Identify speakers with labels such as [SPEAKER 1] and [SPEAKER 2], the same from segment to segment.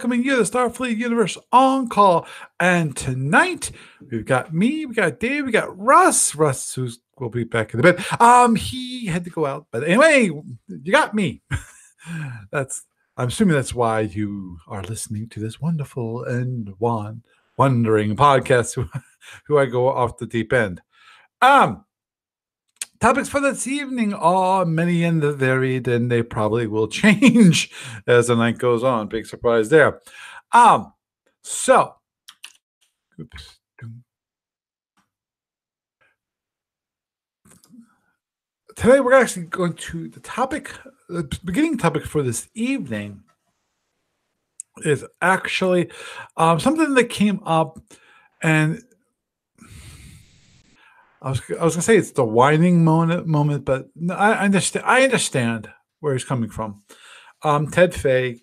[SPEAKER 1] Coming you to the Starfleet Universe on call. And tonight we've got me, we got Dave, we got Russ. Russ, who's will be back in a bit. He had to go out, but anyway, you got me. I'm assuming that's why you are listening to this wonderful and wondering podcast who I go off the deep end. Topics for this evening are many and varied, and they probably will change as the night goes on. Big surprise there. So, oops. Today we're actually going to the beginning topic for this evening is actually something that came up, and I was gonna say it's the whining moment, but I understand where he's coming from. Ted Fay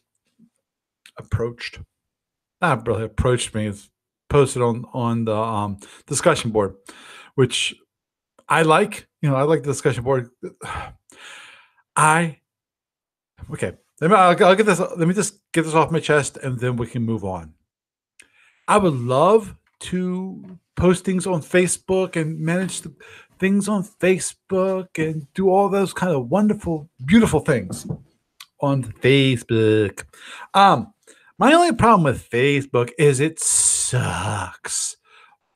[SPEAKER 1] not really approached me. It's posted on the discussion board, which I like. I like the discussion board. Okay. I'll get this. Let me just get this off my chest, and then we can move on. I would love to post things on Facebook and manage the things on Facebook and do all those kind of wonderful, beautiful things on Facebook. My only problem with Facebook is it sucks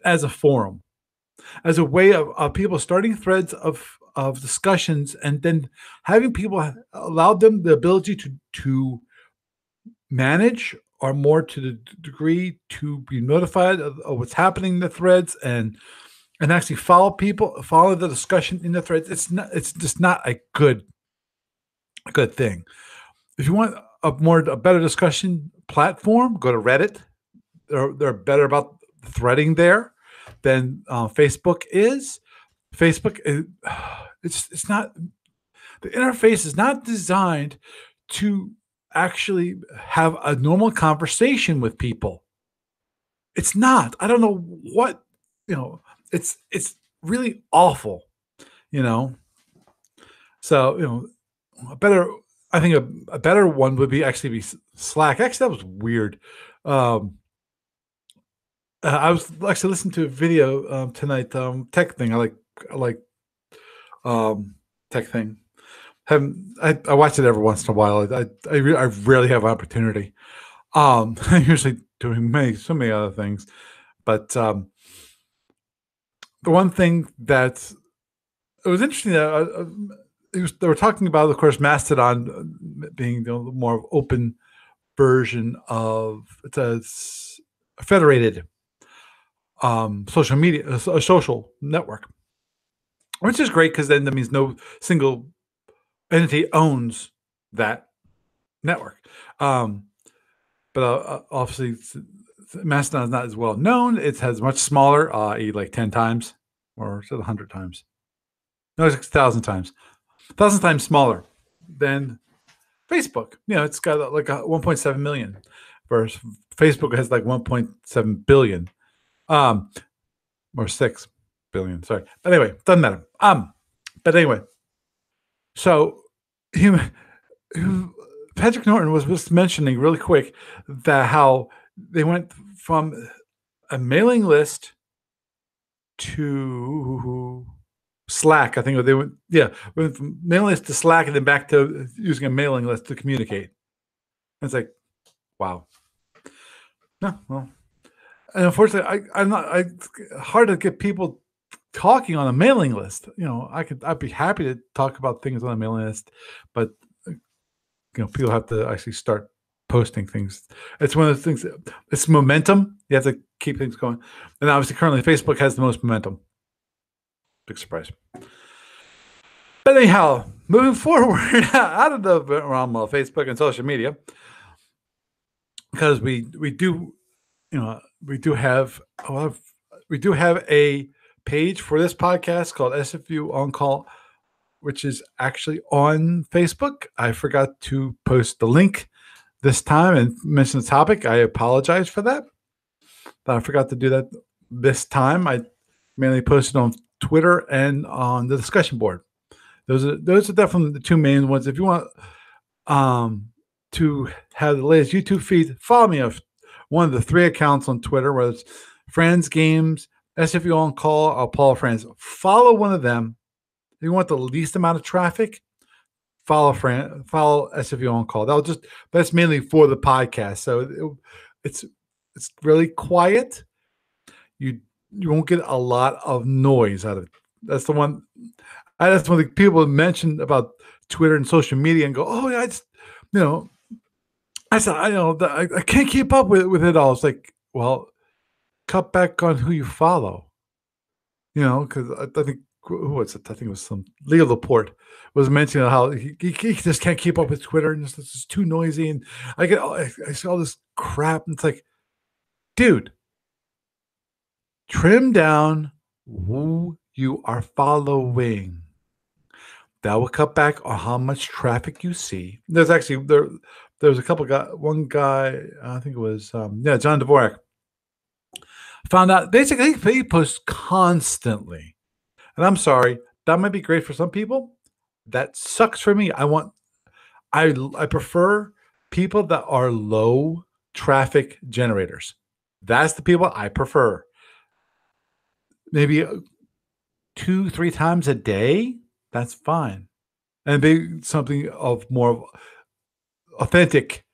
[SPEAKER 1] as a forum, as a way of people starting threads of discussions and then having people allow them the ability to manage, or more to the degree to be notified of what's happening in the threads and actually follow the discussion in the threads. It's just not a good thing. If you want a better discussion platform, go to Reddit. They're better about threading there than Facebook is. Facebook is it's not, the interface is not designed to actually have a normal conversation with people. It's not. I don't know what, it's really awful, So, I think a better one would be Slack. Actually, that was weird. I was actually listening to a video tonight, tech thing. I like tech thing. I watch it every once in a while. I rarely have an opportunity. I'm usually doing so many other things, but the one thing that it was interesting that they were talking about, of course, Mastodon being the more open version of it's a federated social media, a social network, which is great because then that means no single entity owns that network. But obviously, Mastodon is not as well known. It has much smaller, like 10 times, or 100 times. No, it's 1,000 times. 1,000 times smaller than Facebook. It's got like 1.7 million, whereas Facebook has like 1.7 billion, or 6 billion. Sorry. But anyway, doesn't matter. But anyway, so Patrick Norton was mentioning really quick that how they went from a mailing list to Slack. I think they went from mailing list to Slack and then back to using a mailing list to communicate. And it's like, wow. No, well, and unfortunately, hard to get people talking on a mailing list. I'd be happy to talk about things on a mailing list, but people have to actually start posting things. It's one of the things. It's momentum. You have to keep things going, and obviously, currently, Facebook has the most momentum. Big surprise. But anyhow, moving forward out of the realm of Facebook and social media, because we do have a page for this podcast called SFU On Call, which is actually on Facebook. I forgot to post the link this time and mention the topic. I apologize for that, but I forgot to do that this time. I mainly posted on Twitter and on the discussion board. Those are definitely the two main ones. If you want to have the latest YouTube feed, follow me on one of the 3 accounts on Twitter, whether it's Friends Games, SFU On Call, or Paul Friends. Follow one of them. If you want the least amount of traffic, follow SFU On Call. That's mainly for the podcast. So it's really quiet. You won't get a lot of noise out of it. That's the one. That's one thing people mention about Twitter and social media and go, oh yeah, I said, I can't keep up with it all. It's like, well, cut back on who you follow. Because I think who was it? I think it was some Leo Laporte was mentioning how he just can't keep up with Twitter and it's too noisy. And I see all this crap. And it's like, dude, trim down who you are following. That will cut back on how much traffic you see. There's actually there's a couple guys. One guy, I think it was John Dvorak, found out basically he posts constantly. And I'm sorry, that might be great for some people. That sucks for me. I prefer people that are low traffic generators. That's the people I prefer. Maybe 2-3 times a day. That's fine. And be something of more authentic,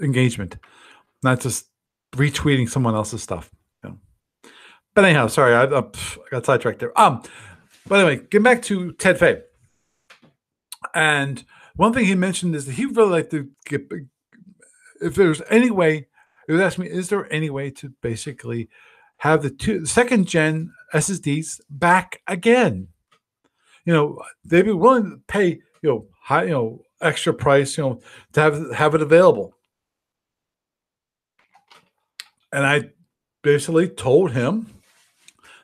[SPEAKER 1] engagement, not just retweeting someone else's stuff. But anyhow, sorry, I got sidetracked there. But anyway, getting back to Ted Fay. And one thing he mentioned is that he would really like to get, if there's any way, he was asking me, is there any way to basically have the second gen SSDs back again? They'd be willing to pay, high, extra price, to have it available. And I basically told him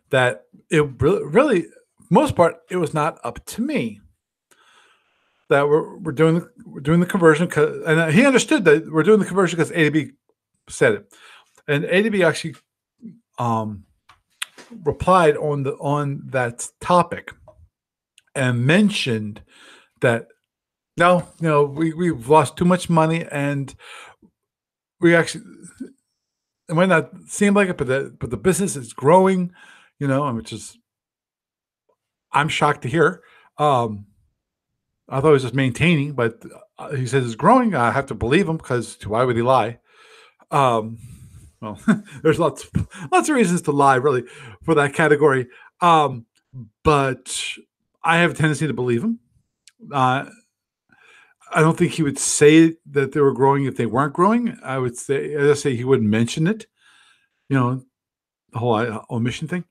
[SPEAKER 1] that it really, most part, it was not up to me. That we're doing the conversion, and he understood that we're doing the conversion because ADB said it, and ADB actually replied on that topic and mentioned that no, we've lost too much money, and we actually, it might not seem like it, but the business is growing, which is, I'm shocked to hear. I thought he was just maintaining, but he says it's growing. I have to believe him because why would he lie? Well, there's lots of reasons to lie, really, for that category. But I have a tendency to believe him. I don't think he would say that they were growing if they weren't growing. I would say he wouldn't mention it. The whole omission thing.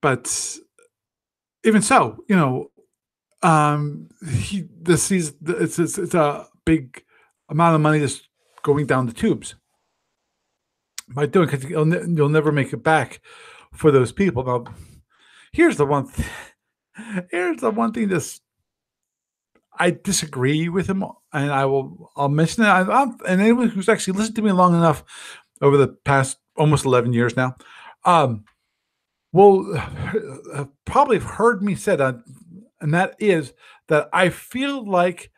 [SPEAKER 1] But even so, it's a big amount of money that's going down the tubes by doing, because you'll never make it back for those people. Now, here's the one thing that I disagree with him, and I'll mention it. And anyone who's actually listened to me long enough over the past almost 11 years now, will have probably heard me say that, and that is that I feel like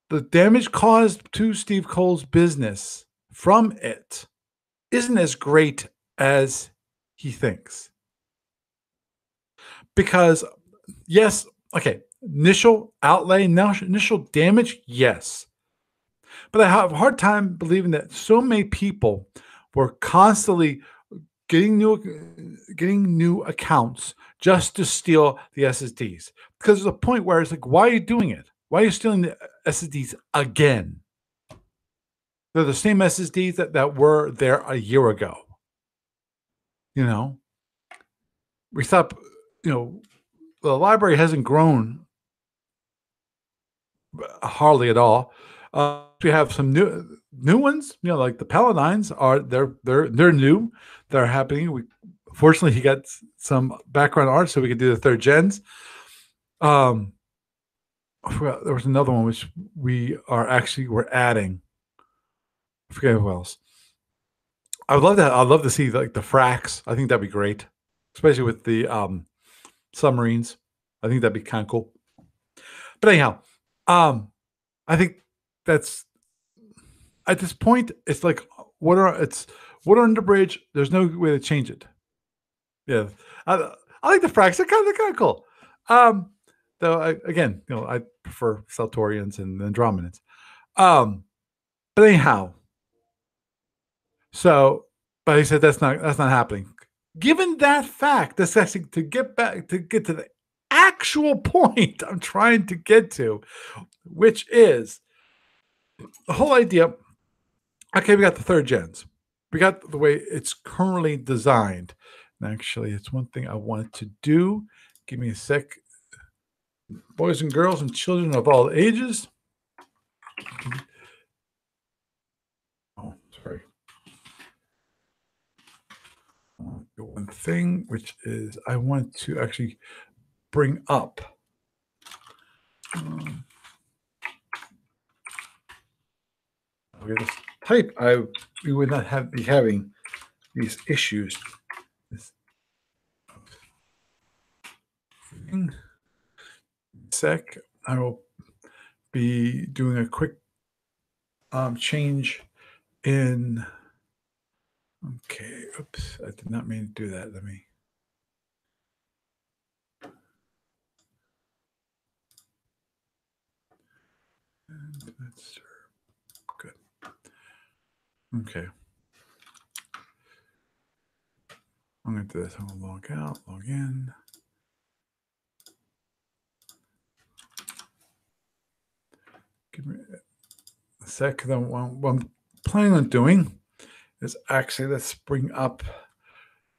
[SPEAKER 1] the damage caused to Steve Cole's business from it isn't as great as he thinks. Because, yes, okay, initial outlay, initial damage, yes. But I have a hard time believing that so many people were constantly getting new accounts just to steal the SSDs. Because there's a point where it's like, why are you doing it? Why are you stealing the SSDs again? They're the same SSDs that were there a year ago. We stop, the library hasn't grown hardly at all. We have some new ones, like the Paladins they're new. They're happening. Fortunately, he got some background art so we could do the third gens. I forgot there was another one which we're adding. I forget who else. I would love that. I'd love to see like the Frax. I think that'd be great, especially with the submarines. I think that'd be kind of cool. But anyhow, I think that's at this point, it's like water under the bridge. There's no way to change it. Yeah, I like the fracks. They're kind of cool. Um, though again, I prefer Saltorians and Andromedans. Um, but anyhow, so but he said that's not happening. Given that fact, that's actually to get to the actual point I'm trying to get to, which is the whole idea. Okay, we got the third gens. We got the way it's currently designed. And actually, it's one thing I wanted to do. Give me a sec. Boys and girls and children of all ages. Oh, sorry. One thing, which is I want to actually bring up. Okay, this type, we would not be having these issues. Sec, I will be doing a quick change in. Okay, oops, I did not mean to do that. Let me. And that's good. Okay. I'm going to do this. I'm going to log out, log in. Give me a sec. Then what I'm planning on doing is actually, let's bring up.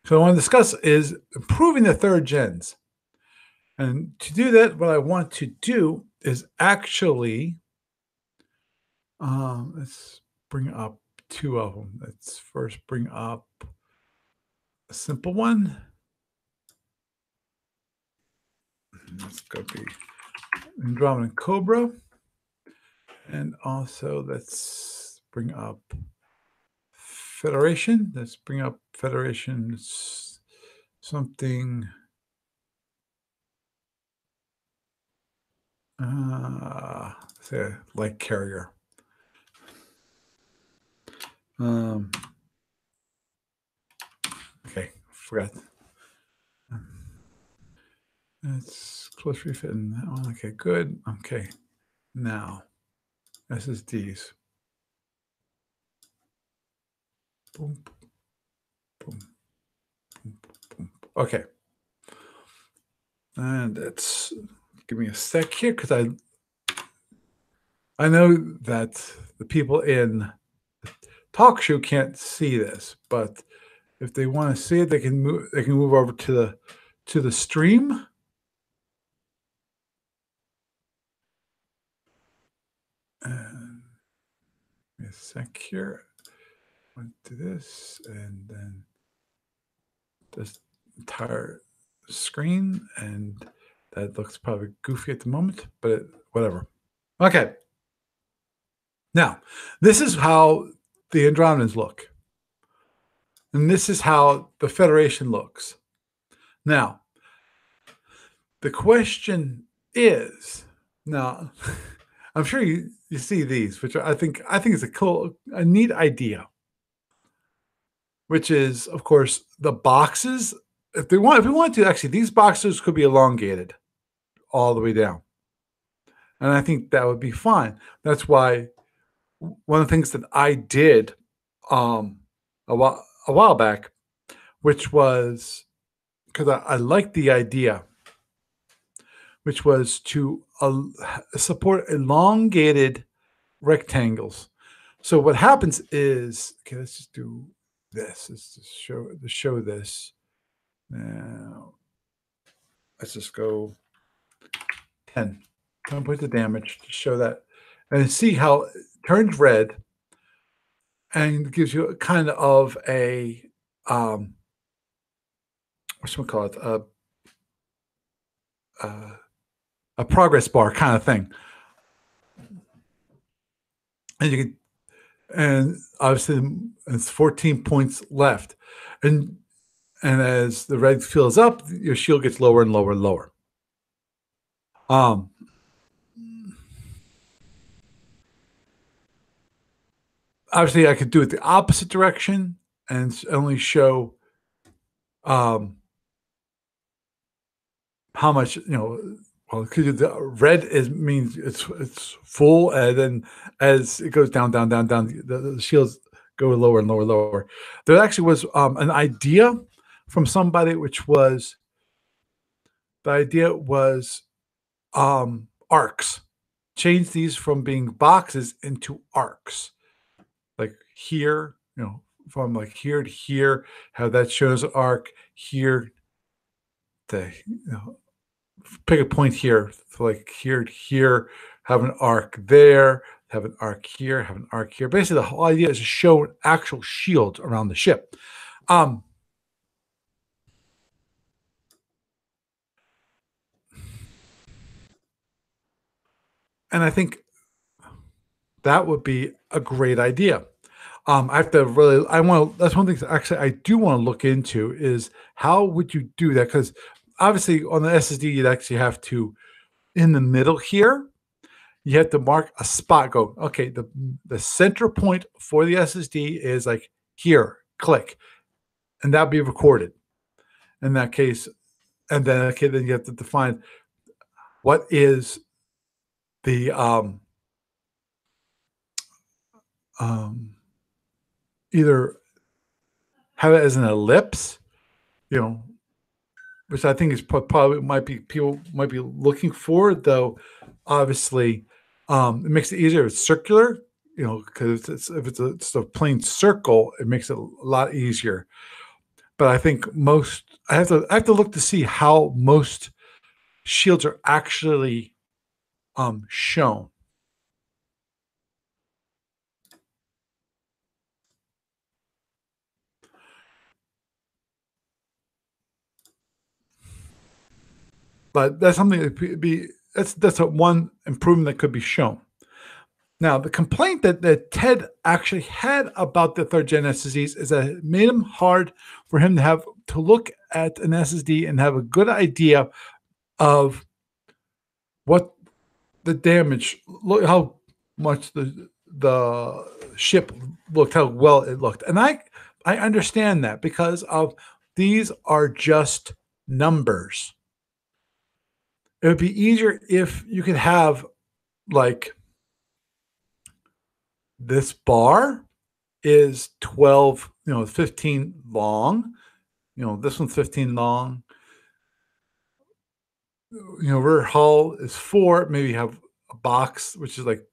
[SPEAKER 1] So what I want to discuss is improving the third gens. And to do that, what I want to do is actually, let's bring up two of them. Let's first bring up a simple one. That's going to be Andromedan Cobra. And also, let's bring up Federation. Let's bring up Federation something. Say a light carrier. Okay, forgot. It's close refit in that one. Okay, good. Okay, now SSDs. Boom, boom, boom, boom. Okay, and it's give me a sec here because I know that the people in the talk show can't see this, but if they want to see it, they can move over to the stream. And give me a sec here. Went to this and then this entire screen, and that looks probably goofy at the moment, but whatever. Okay. Now, this is how the Andromedans look. And this is how the Federation looks. Now, the question is, now, I'm sure you see these, which I think is a neat idea, which is, of course, the boxes. If we want to, actually, these boxes could be elongated all the way down. And I think that would be fine. That's why one of the things that I did a while back, which was because I liked the idea, which was to support elongated rectangles. So what happens is, okay, let's just do this. Let's just show this. Now, let's just go 10 points of damage to show that, and see how it turns red, and gives you kind of a whatchamacallit, a progress bar kind of thing. And you can, and obviously it's 14 points left, and as the red fills up, your shield gets lower and lower and lower. obviously I could do it the opposite direction and only show um, how much, well, because the red is means it's full, and then as it goes down, down, down, down, the shields go lower and lower, lower. There actually was an idea from somebody, which was the idea was arcs. Change these from being boxes into arcs. Like here, from like here to here, how that shows an arc here to pick a point here, so like here to here, have an arc there, have an arc here, have an arc here. Basically, the whole idea is to show an actual shield around the ship. Um, and I think that would be a great idea. I have to really, I want to, that's one thing that actually I do want to look into is how would you do that? Because obviously on the SSD, you'd actually have to, in the middle here, you have to mark a spot. Go, okay, the center point for the SSD is like here, click, and that'll be recorded in that case. And then, okay, then you have to define what is the um, either have it as an ellipse, you know, which I think is probably might be people might be looking for, though. Obviously, it makes it easier. It's circular, because if it's a plain circle, it makes it a lot easier. But I think most I have to look to see how most shields are actually shown. But that's something that could be that's a one improvement that could be shown. Now, the complaint that Ted actually had about the third gen SSDs is that it made him hard for him to have to look at an SSD and have a good idea of what the damage, look how much the ship looked, how well it looked. And I understand that because of these are just numbers. It would be easier if you could have like this bar is 12, 15 long. This one's 15 long. Rear hull is 4. Maybe you have a box, which is like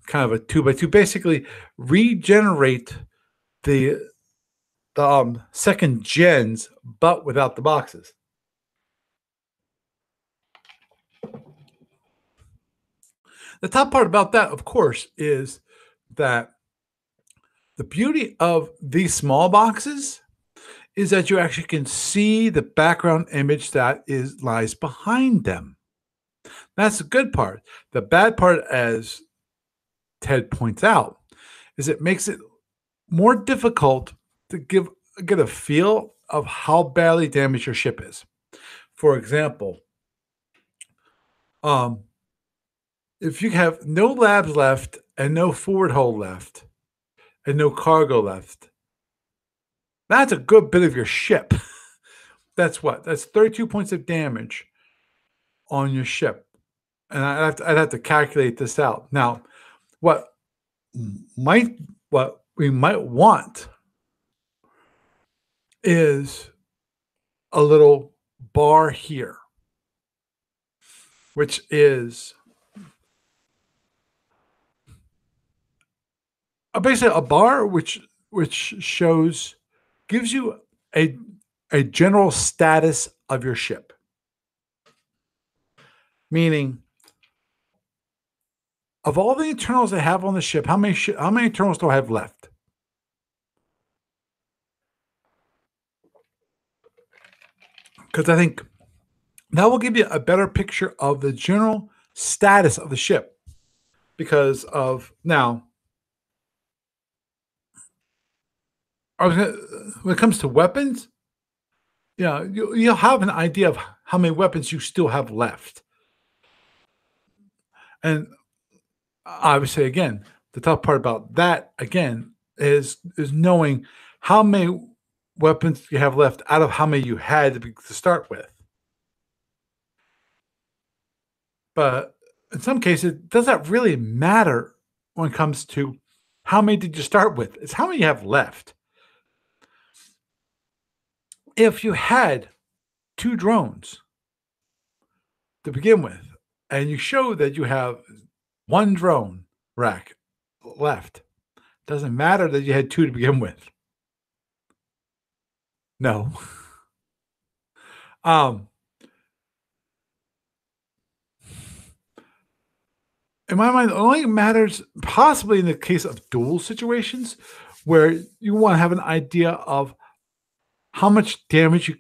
[SPEAKER 1] kind of a 2x2. Basically, regenerate the second gens, but without the boxes. The top part about that, of course, is that the beauty of these small boxes is that you actually can see the background image that lies behind them. That's the good part. The bad part, as Ted points out, is it makes it more difficult to get a feel of how badly damaged your ship is. For example, if you have no labs left and no forward hold left and no cargo left, that's a good bit of your ship. That's 32 points of damage on your ship. And I'd have to calculate this out. Now, what we might want is a little bar here, which is basically a bar which gives you a general status of your ship, meaning of all the internals I have on the ship, how many internals do I have left? Because I think that will give you a better picture of the general status of the ship. Because of now, when it comes to weapons, you'll have an idea of how many weapons you still have left. And obviously, again, the tough part about that, again, is knowing how many weapons you have left out of how many you had to start with. But in some cases, does that really matter when it comes to how many did you start with? It's how many you have left. If you had 2 drones to begin with, and you show that you have 1 drone rack left, doesn't matter that you had 2 to begin with. No. Um, in my mind, it only matters possibly in the case of duel situations where you wanna have an idea of how much damage you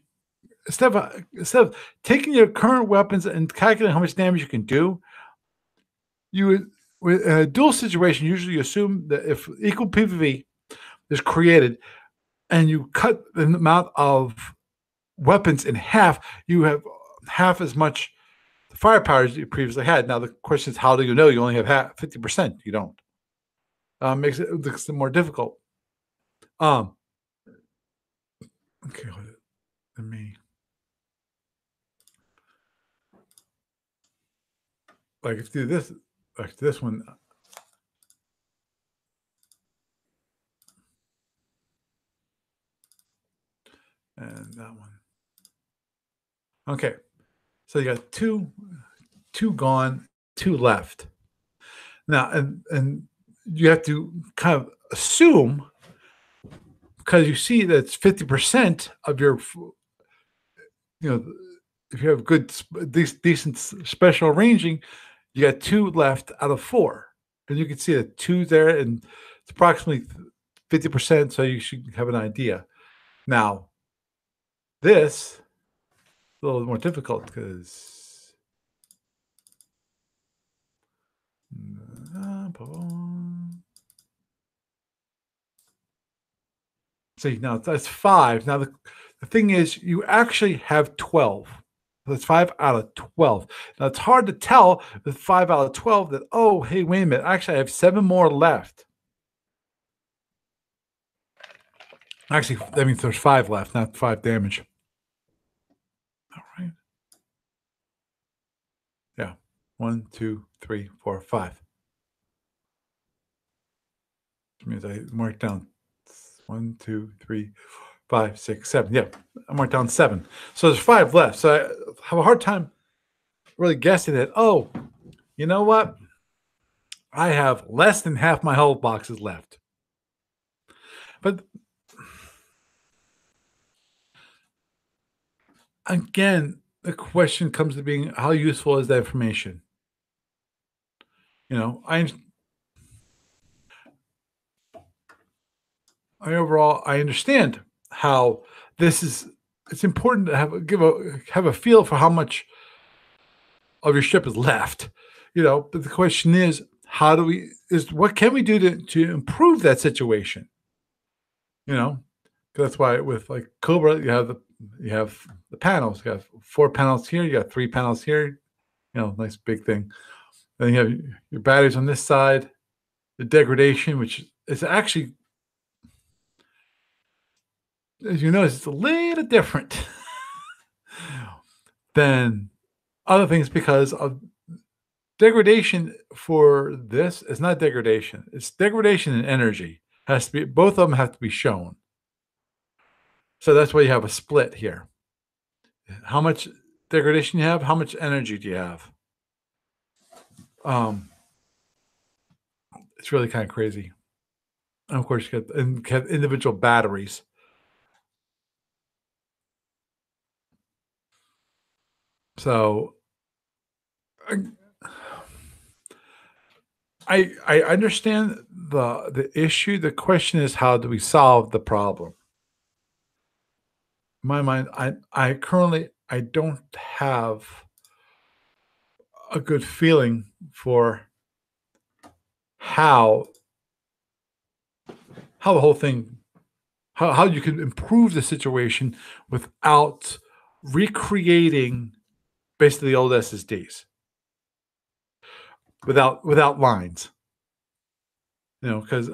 [SPEAKER 1] instead of taking your current weapons and calculating how much damage you can do, you would with in a duel situation, usually you assume that if equal PVV is created and you cut the amount of weapons in half, you have half as much firepower as you previously had. Now the question is, how do you know you only have 50%? You don't. Makes it more difficult. Um, okay, let me like let's do this like this one and that one. Okay, so you got two gone, two left. Now, and you have to kind of assume because you see that it's 50% of your, you know, if you have good, decent special ranging, you got two left out of four, and you can see that two there, and it's approximately 50%. So you should have an idea. Now, this is a little more difficult because see, now that's 5. Now the thing is you actually have 12. That's 5 out of 12. Now it's hard to tell with 5 out of 12 that, oh, hey, wait a minute. Actually, I have 7 more left. Actually, that means there's 5 left, not 5 damage. All right. Yeah. 1, 2, 3, 4, 5. Which means I marked down 1, 2, 3, 5, 6, 7. Yeah, I marked down 7. So there's 5 left. So I have a hard time really guessing that, oh, you know what? I have less than half my health boxes left. But again, the question comes to being how useful is that information? You know, I understand how this is it's important to have a feel for how much of your ship is left. You know, but the question is, how do we is what can we do to improve that situation? You know, 'cause that's why with like Cobra, you have the panels. You have 4 panels here, you got 3 panels here, you know, nice big thing. Then you have your batteries on this side, the degradation, which is actually, as you notice, it's a little different than other things because of degradation for this is not degradation. It's degradation and energy. Has to be both of them have to be shown. So that's why you have a split here. How much degradation you have, how much energy do you have? Um, it's really kind of crazy. And of course, you have individual batteries. So I understand the issue. The question is, how do we solve the problem? In my mind, I currently I don't have a good feeling for how how the whole thing how you can improve the situation without recreating basically the old SSDs without lines. You know, because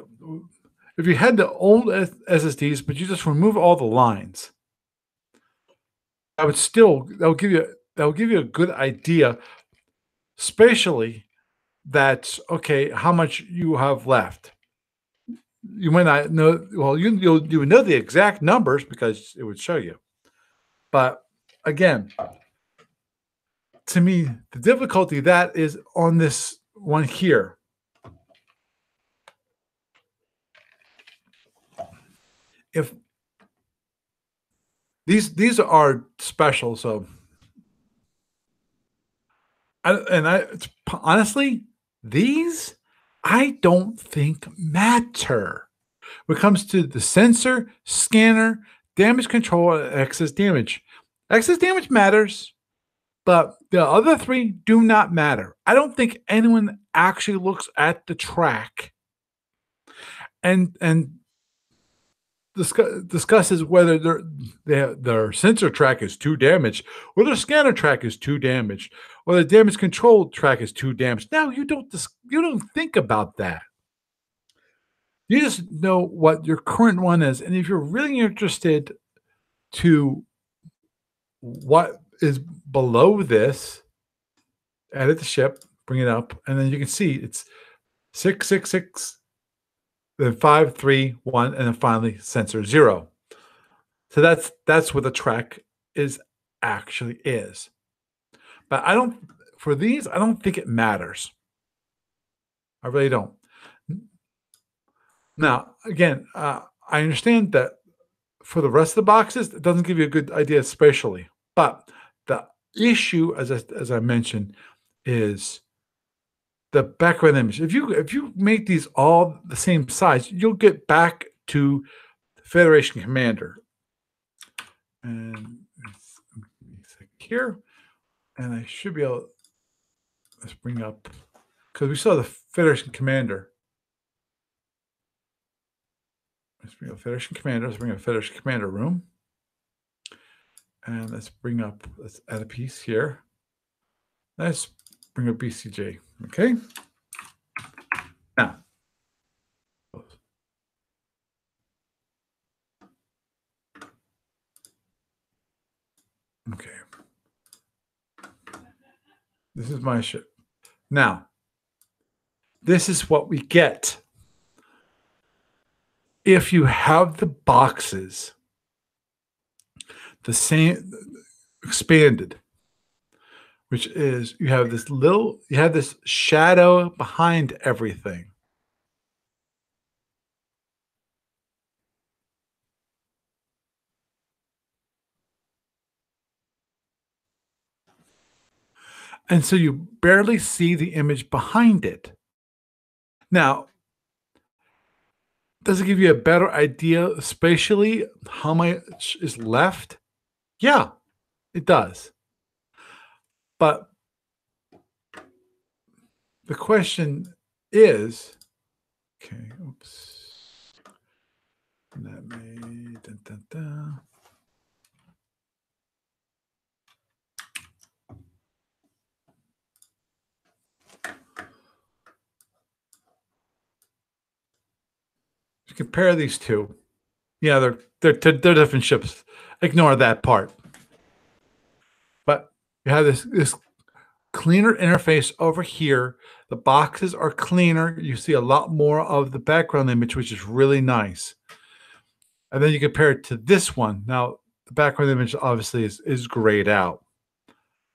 [SPEAKER 1] if you had the old SSDs, but you just remove all the lines, that would give you a good idea, spatially, that's okay, how much you have left. You might not know, well, you would know the exact numbers because it would show you. But again, to me, the difficulty that is on this one here. If these are special, so honestly, these I don't think matter when it comes to the sensor, scanner, damage control, and excess damage. Excess damage matters, but the other three do not matter. I don't think anyone actually looks at the track and discusses whether their sensor track is too damaged, or their scanner track is too damaged, or the damage control track is too damaged. Now you don't think about that. You just know what your current one is, and if you're really interested to what is below this, edit the ship, bring it up, and then you can see it's 666, then 531, and then finally sensor 0. So that's what the track is actually is. But for these, I don't think it matters. I really don't. Now, again, I understand that for the rest of the boxes, it doesn't give you a good idea spatially. But the issue, as I mentioned, is the background image. If you make these all the same size, you'll get back to Federation Commander. And it's here, and I should be able. Let's bring up, because we saw the Federation Commander. Let's bring up Federation Commander. Let's bring up Federation Commander room. And let's add a piece here. Let's bring up BCJ. Okay. Now, okay. This is my ship. Now, this is what we get if you have the boxes the same expanded, which is you have this shadow behind everything. And so you barely see the image behind it. Now, does it give you a better idea spatially how much is left? Yeah, it does. But the question is, okay, oops. Let me, dun, dun, dun. Compare these two. Yeah, they're different ships. Ignore that part. But you have this cleaner interface over here. The boxes are cleaner. You see a lot more of the background image, which is really nice. And then you compare it to this one. Now, the background image obviously is grayed out.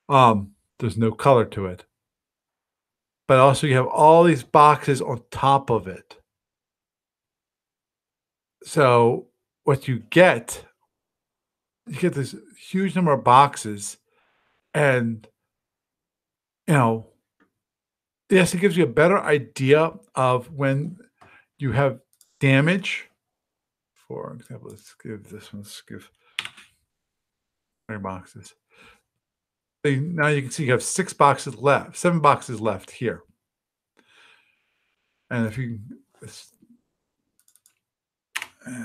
[SPEAKER 1] There's no color to it. But also you have all these boxes on top of it. So what you get this huge number of boxes, and yes, it gives you a better idea of when you have damage. For example, let's give 20 boxes. So now you can see you have 7 boxes left here. And if you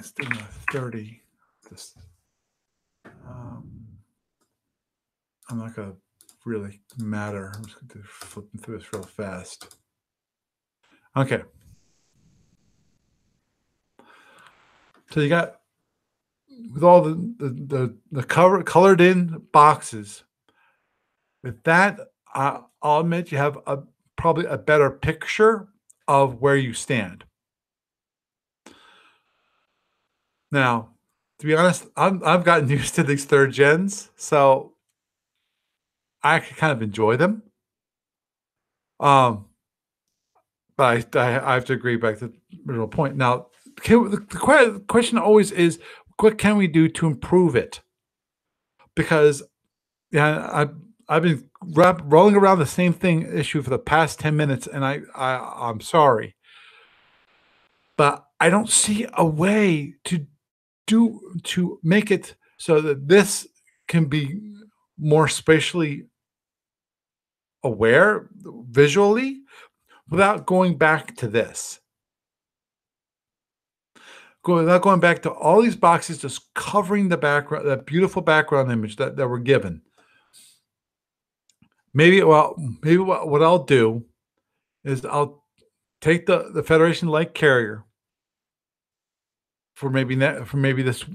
[SPEAKER 1] still 30. I'm not going to really matter. I'm just going to flip through this real fast. Okay. So you got with all the colored in boxes. With that, I'll admit you have probably a better picture of where you stand. Now, to be honest, I've gotten used to these third gens, so I actually kind of enjoy them. Um, but I have to agree back to the original point. Now, the question always is, what can we do to improve it? Because yeah, I've been rolling around the same issue for the past 10 minutes, and I'm sorry, but I don't see a way to make it so that this can be more spatially aware visually without going back to this. Without going back to all these boxes, just covering the background, that beautiful background image that we're given. Maybe what I'll do is I'll take the Federation Light Carrier for maybe this,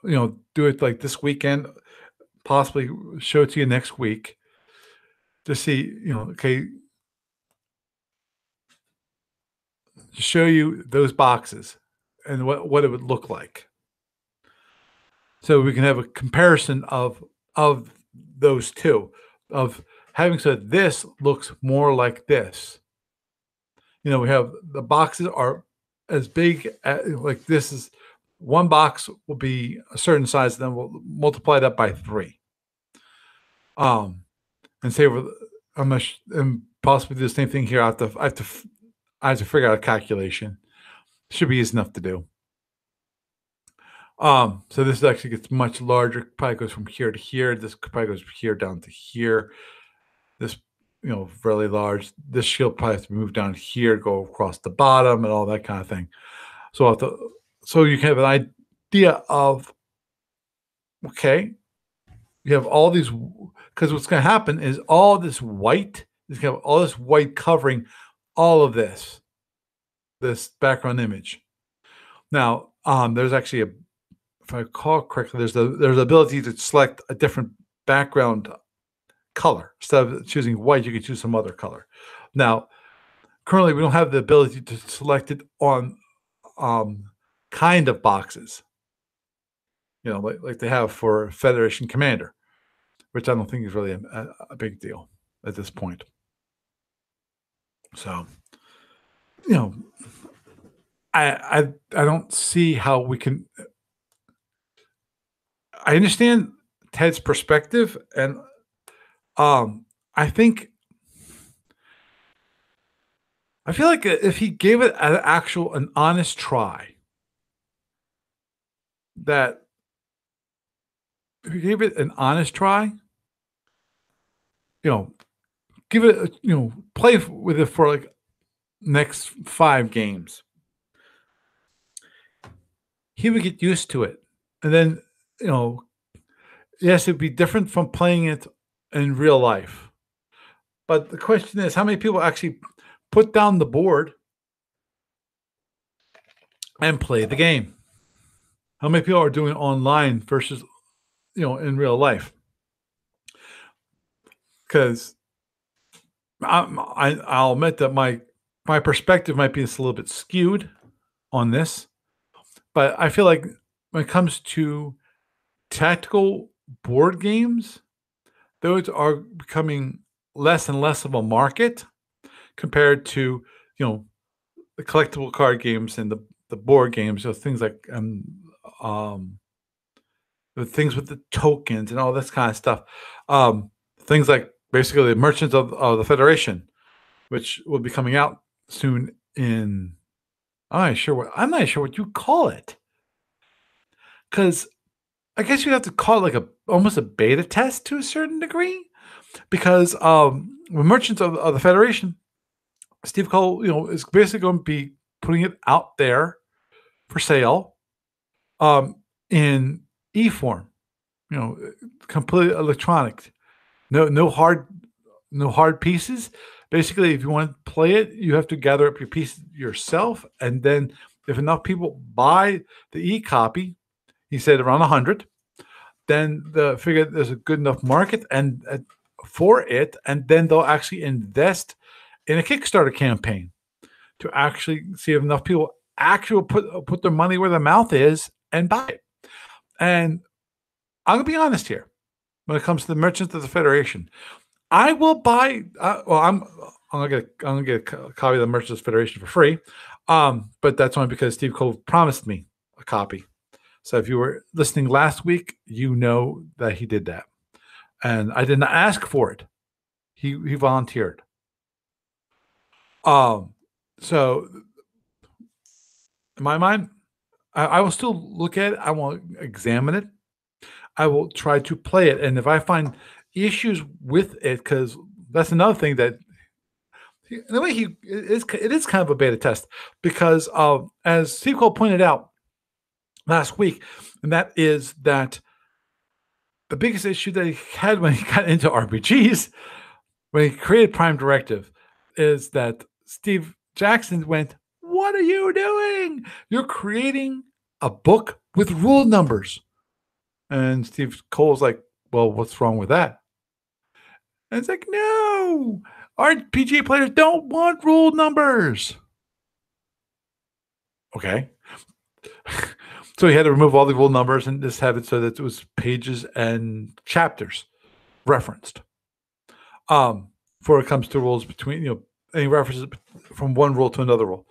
[SPEAKER 1] do it like this weekend, possibly show it to you next week to see, okay, to show you those boxes and what it would look like. So we can have a comparison of those two, of having said this looks more like this. We have the boxes are as big like this is one box will be a certain size, then we'll multiply that by 3. And say and possibly do the same thing here. I have to figure out a calculation. Should be easy enough to do. So this actually gets much larger. Probably goes from here to here. This probably goes from here down to here. This, really large. This shield probably has to move down here, go across the bottom, and all that kind of thing. So so you can have an idea of, okay, you have all these, because what's going to happen is all this white is going to have all this white covering all of this background image. Now, there's actually if I recall correctly, there's the ability to select a different background color. Instead of choosing white, you can choose some other color. Now, currently, we don't have the ability to select it on kind of boxes, like they have for Federation Commander, which I don't think is really a big deal at this point. So, I don't see how we can. I understand Ted's perspective, and I feel like if he gave it an honest try, that if he gave it an honest try, give it, play with it for like next 5 games, he would get used to it. And then, yes, it'd be different from playing it in real life. But the question is, how many people actually put down the board and play the game? How many people are doing it online versus, in real life? Because I'll admit that my perspective might be just a little bit skewed on this, but I feel like when it comes to tactical board games, those are becoming less and less of a market compared to, the collectible card games and the board games. So things like the things with the tokens and all this kind of stuff. Things like basically the Merchants of the Federation, which will be coming out soon in. I'm not sure what you call it, because I guess you have to call it like almost a beta test to a certain degree, because the Merchants of the Federation, Steve Cole, is basically going to be putting it out there for sale, in e-form, completely electronic, no hard pieces. Basically, if you want to play it, you have to gather up your pieces yourself and then if enough people buy the e-copy, he said around 100, then the figure there's a good enough market and for it, and then they'll actually invest in a Kickstarter campaign to actually see if enough people actually put their money where their mouth is and buy it. And I'm gonna be honest here when it comes to the Merchants of the Federation. I will buy. I'm gonna get a copy of the Merchants Federation for free, but that's only because Steve Cove promised me a copy. So if you were listening last week, you know that he did that, and I did not ask for it. He volunteered. So in my mind, I will still look at it. I will examine it. I will try to play it, and if I find issues with it, because that's another thing that in a way it is kind of a beta test because as Steve Cole pointed out last week, and that is that the biggest issue that he had when he got into RPGs, when he created Prime Directive, is that Steve Jackson went, "What are you doing? You're creating a book with rule numbers." And Steve Cole's like, "Well, what's wrong with that?" And it's like, "No, RPG players don't want rule numbers." Okay. So he had to remove all the rule numbers and just have it so that it was pages and chapters referenced. For it comes to rules between, any references from one rule to another rule.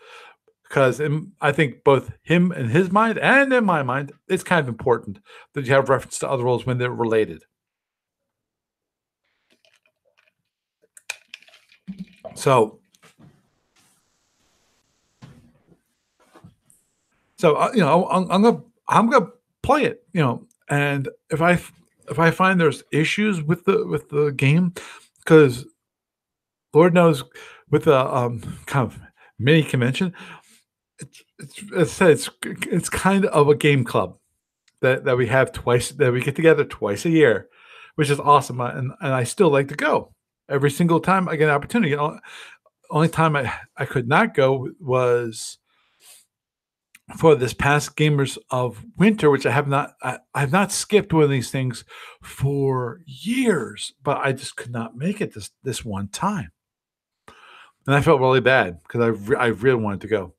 [SPEAKER 1] Because I think both him in his mind and in my mind, it's kind of important that you have reference to other rules when they're related. So I'm gonna play it, and if I find there's issues with the game, because Lord knows with the kind of mini convention, it's kind of a game club that we have twice, that we get together twice a year, which is awesome, and I still like to go every single time I get an opportunity. Only time I could not go was for this past Gamers of Winter, which I have not skipped one of these things for years, but I just could not make it this one time, and I felt really bad because I really wanted to go.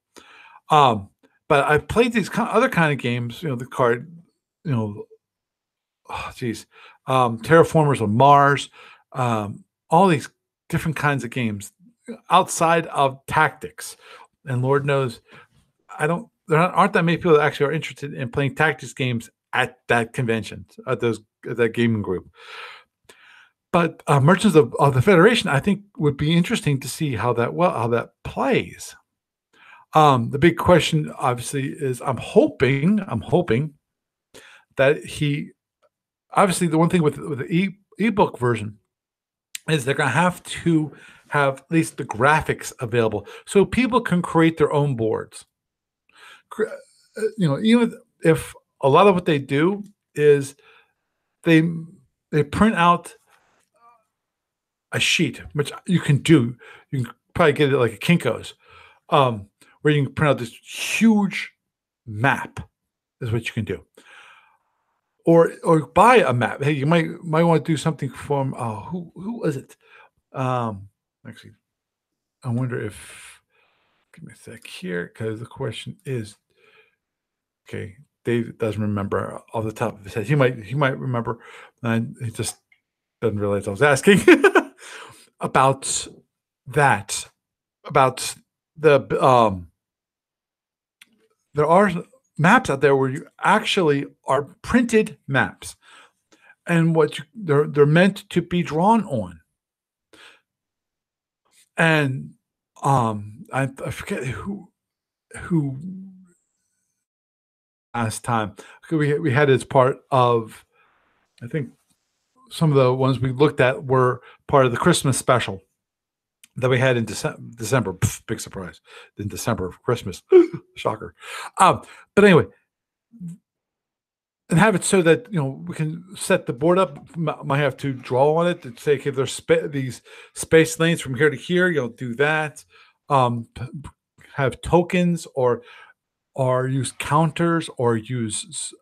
[SPEAKER 1] But I've played these other kind of games, the card, Terraformers on Mars, all these different kinds of games outside of tactics, and Lord knows there aren't that many people that actually are interested in playing tactics games at that convention, at that gaming group. But Merchants of the Federation, I think, would be interesting to see how that plays. The big question, obviously, is I'm hoping that obviously the one thing with the ebook version is they're going to have at least the graphics available so people can create their own boards. Even if a lot of what they do is they print out a sheet, which you can do. You can probably get it like a Kinko's, where you can print out this huge map, is what you can do. Or buy a map. Hey, you might want to do something from who was it? Actually, I wonder if, give me a sec here, because the question is, okay, Dave doesn't remember off the top of his head. He might remember, and he just doesn't realize I was asking about that. About the there are maps out there where you actually are printed maps, and they're meant to be drawn on. And I forget who last time we had as part of, I think some of the ones we looked at were part of the Christmas special that we had in December. Pff, big surprise in December for Christmas. Shocker. But anyway, and have it so that we can set the board up. Might have to draw on it to say, okay, there's these space lanes from here to here. Do that. Have tokens or or use counters or use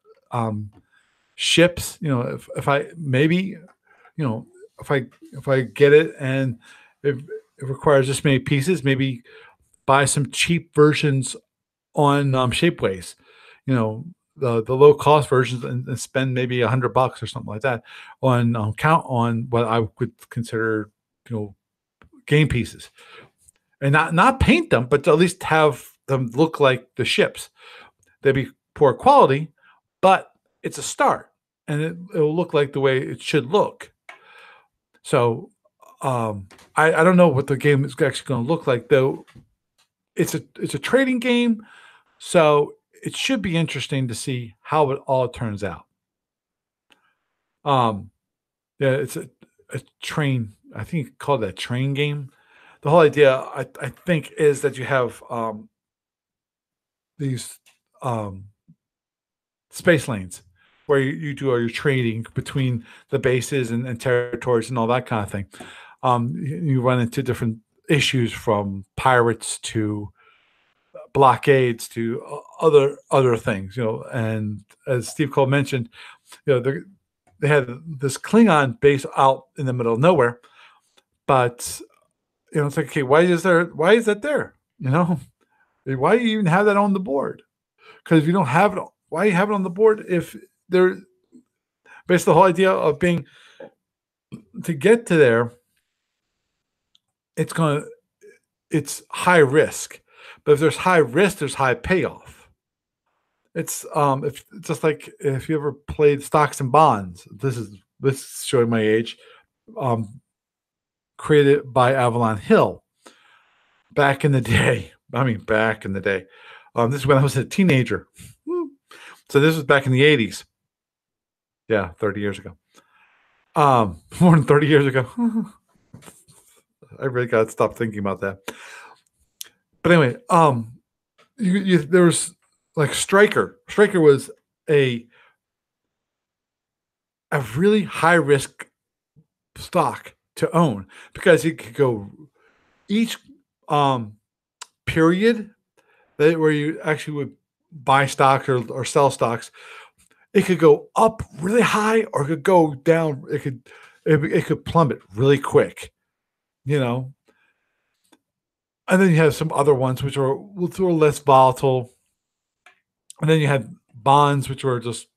[SPEAKER 1] ships. If I maybe, you know, if I get it and it requires this many pieces, maybe buy some cheap versions on Shapeways, you know, the low cost versions, and spend maybe $100 or something like that on count on what I would consider, you know, game pieces, and not paint them, but to at least have them look like the ships. They'd be poor quality, but it's a start, and it'll look like the way it should look. So I don't know what the game is actually going to look like, though. It's a trading game, so it should be interesting to see how it all turns out. Um, yeah, it's a train. I think you call it a train game. The whole idea, I think, is that you have these um, space lanes where you do all your trading between the bases and territories and all that kind of thing. You run into different issues, from pirates to blockades to other things, and as Steve Cole mentioned, they had this Klingon base out in the middle of nowhere, but it's like, okay, why is that there? Why do you even have that on the board? Because if you don't have it, why you have it on the board if they're based the whole idea of being to get to there, it's high risk. But if there's high risk, there's high payoff. It's if just like if you ever played stocks and bonds. This is showing my age. Created by Avalon Hill back in the day. I mean, back in the day. This is when I was a teenager. So this was back in the 80s. Yeah, 30 years ago. More than 30 years ago. I really got to stop thinking about that. But anyway, there was like Striker. Striker was a really high risk stock to own, because you could go each period where you actually would buy stocks or sell stocks. It could go up really high, or it could go down. It could plummet really quick, And then you have some other ones which are less volatile. And then you have bonds, which were just,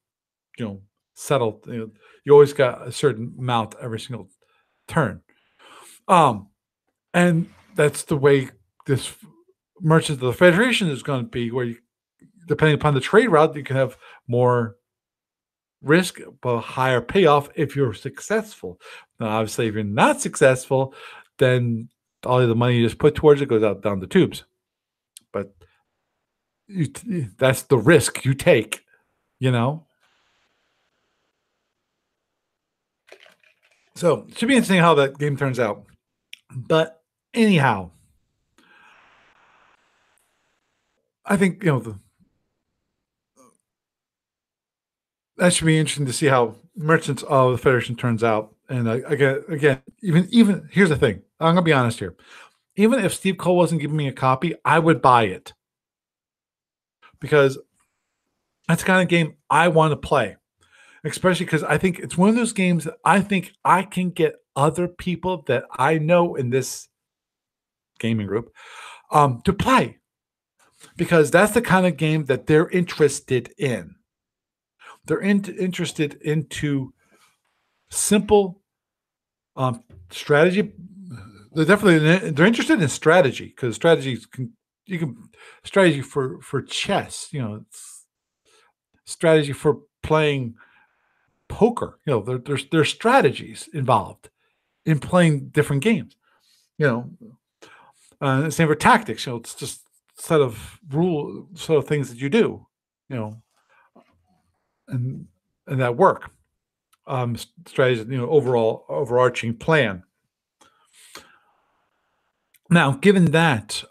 [SPEAKER 1] settled. You always got a certain amount every single turn. And that's the way this Merchants of the Federation is going to be, where depending upon the trade route, you can have more risk but higher payoff if you're successful. Now, obviously, if you're not successful, then all of the money you just put towards it goes out down the tubes. But that's the risk you take, So it should be interesting how that game turns out. But anyhow, I think that should be interesting to see how Merchants of the Federation turns out. And again, even here's the thing. I'm gonna be honest here. Even if Steve Cole wasn't giving me a copy, I would buy it, because that's the kind of game I want to play. Especially because I think it's one of those games that I think I can get other people that I know in this gaming group to play, because that's the kind of game that they're interested in. They're interested into simple strategy. They're interested in strategy, because strategy for chess. It's strategy for playing poker. There's strategies involved in playing different games. Same for tactics. It's just set of things that you do. And that work. Strategy. Overall overarching plan. Now, given that,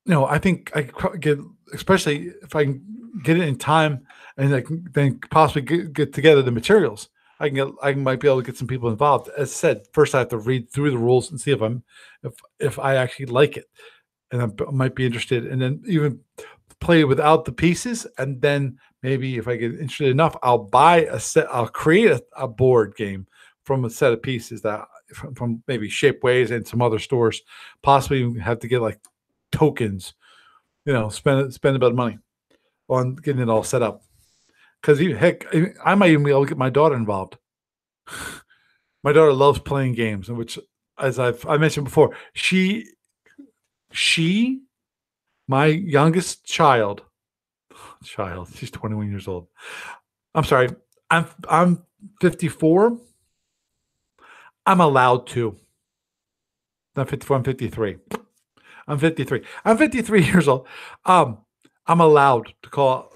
[SPEAKER 1] I think I could get, especially if I can get it in time, and I can then possibly get together the materials. I might be able to get some people involved. As I said, first I have to read through the rules and see if I actually like it, and I might be interested. And then even play without the pieces, and then maybe if I get interested enough, I'll buy a set. I'll create a board game from a set of pieces that from maybe Shapeways and some other stores. Possibly you have to get like tokens. Spend a bit of money on getting it all set up. Because heck, I might even be able to get my daughter involved. My daughter loves playing games, which, as I mentioned before, she, my youngest child, she's 21 years old. I'm sorry, I'm 54. I'm allowed to. Not 54. I'm 53. I'm 53. I'm 53 years old. I'm allowed to call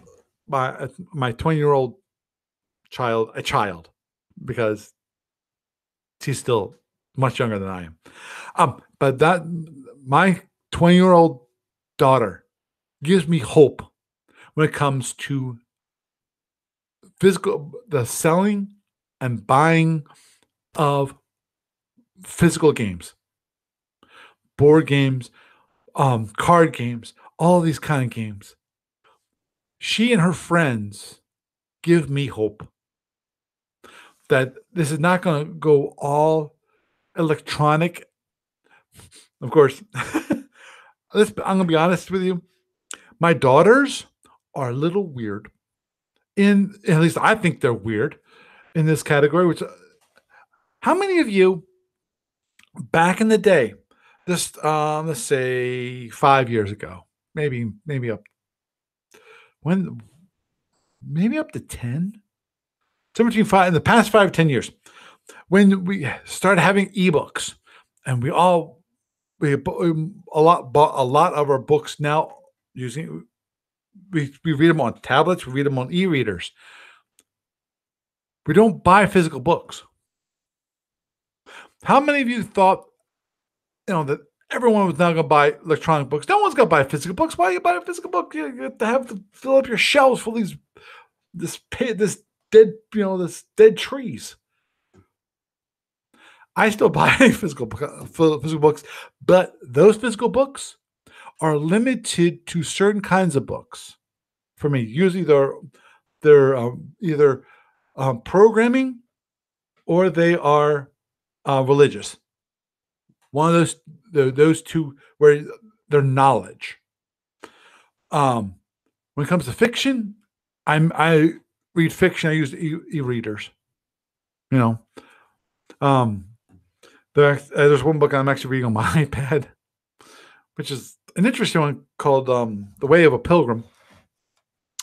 [SPEAKER 1] my 20-year-old child a child because she's still much younger than I am. But that my 20-year-old daughter gives me hope when it comes to the selling and buying of physical games, board games, card games, all these kind of games. She and her friends give me hope that this is not going to go all electronic. Of course, I'm going to be honest with you. My daughters are a little weird. At least I think they're weird in this category. Which, how many of you back in the day, this let's say 5 years ago, maybe up when maybe up to 10, somewhere between five in the past 5 10 years, when we started having ebooks, and bought a lot of our books now using we read them on tablets, we read them on e-readers. We don't buy physical books. How many of you thought, that everyone was now going to buy electronic books? No one's going to buy physical books. Why you buy a physical book? You have to fill up your shelves full of this dead trees. I still buy physical books, but those physical books are limited to certain kinds of books. For me, usually they're either programming or they are religious. One of those two, where they're knowledge. When it comes to fiction, I read fiction. I use e-readers. There's one book I'm actually reading on my iPad, which is an interesting one called "The Way of a Pilgrim."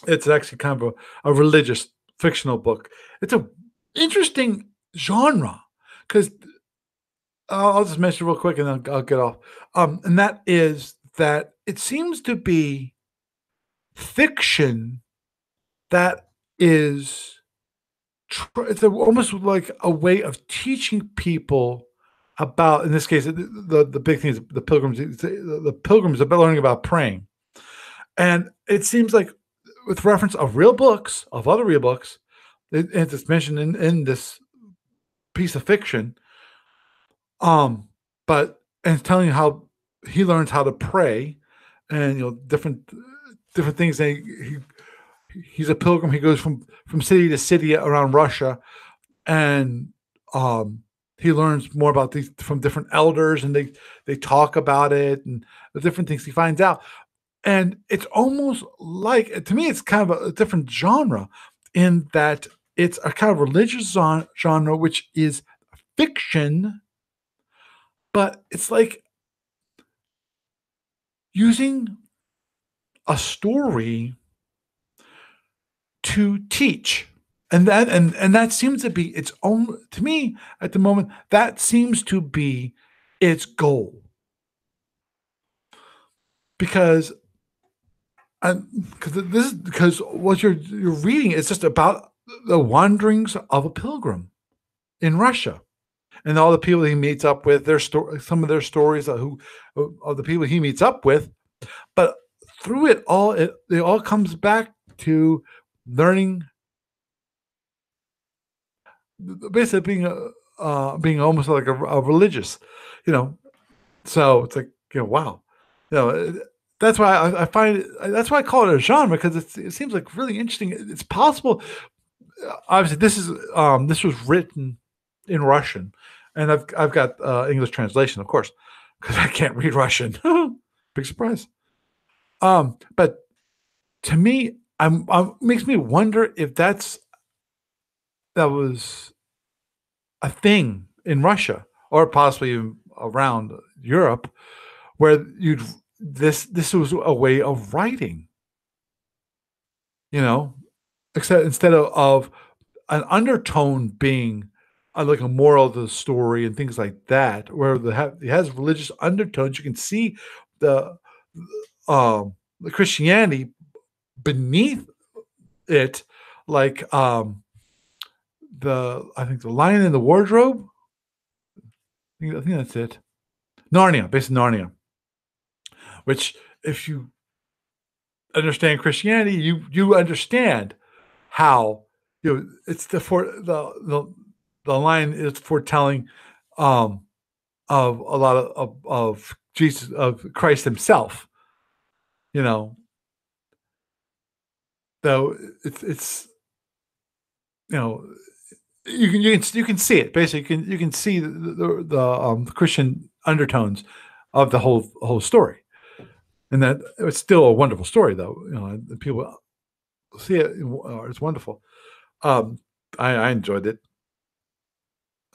[SPEAKER 1] It's actually kind of a religious fictional book. It's an interesting genre because I'll just mention real quick and then I'll get off. And that is that it seems to be fiction that is it's almost like a way of teaching people about, in this case, the big thing is the pilgrims. The pilgrims are learning about praying, and it seems like with reference of other real books, it's mentioned in this piece of fiction. But and telling you how he learns how to pray, and different things. He's a pilgrim. He goes from city to city around Russia, and he learns more about these from different elders, and they talk about it and the different things he finds out. And it's almost like, to me, it's kind of a different genre in that it's a kind of religious genre, which is fiction, but it's like using a story to teach. And that seems to be its own, to me at the moment, that seems to be its goal. Because what you're reading is just about the wanderings of a pilgrim in Russia, and all the people he meets up with, some of their stories of the people he meets up with. But through it all comes back to learning, basically being almost like a religious, So it's like, wow, that's why I find that's why I call it a genre because it seems like really interesting. It's possible. Obviously, this was written in Russian, and I've got English translation, of course, because I can't read Russian. Big surprise. But to me, makes me wonder if that was a thing in Russia or possibly even around Europe where this was a way of writing, you know, except instead of an undertone being like a moral to the story and things like that, where it has religious undertones. You can see the the Christianity beneath it, like the I think the Lion in the Wardrobe. I think that's it. Narnia, based on Narnia, which if you understand Christianity, you understand how it's the line is foretelling um, of a lot of Jesus of Christ himself. You know, though it's you know you can see it basically. You can see the Christian undertones of the whole story, and that it's still a wonderful story though. People see it. It's wonderful. Um, I enjoyed it.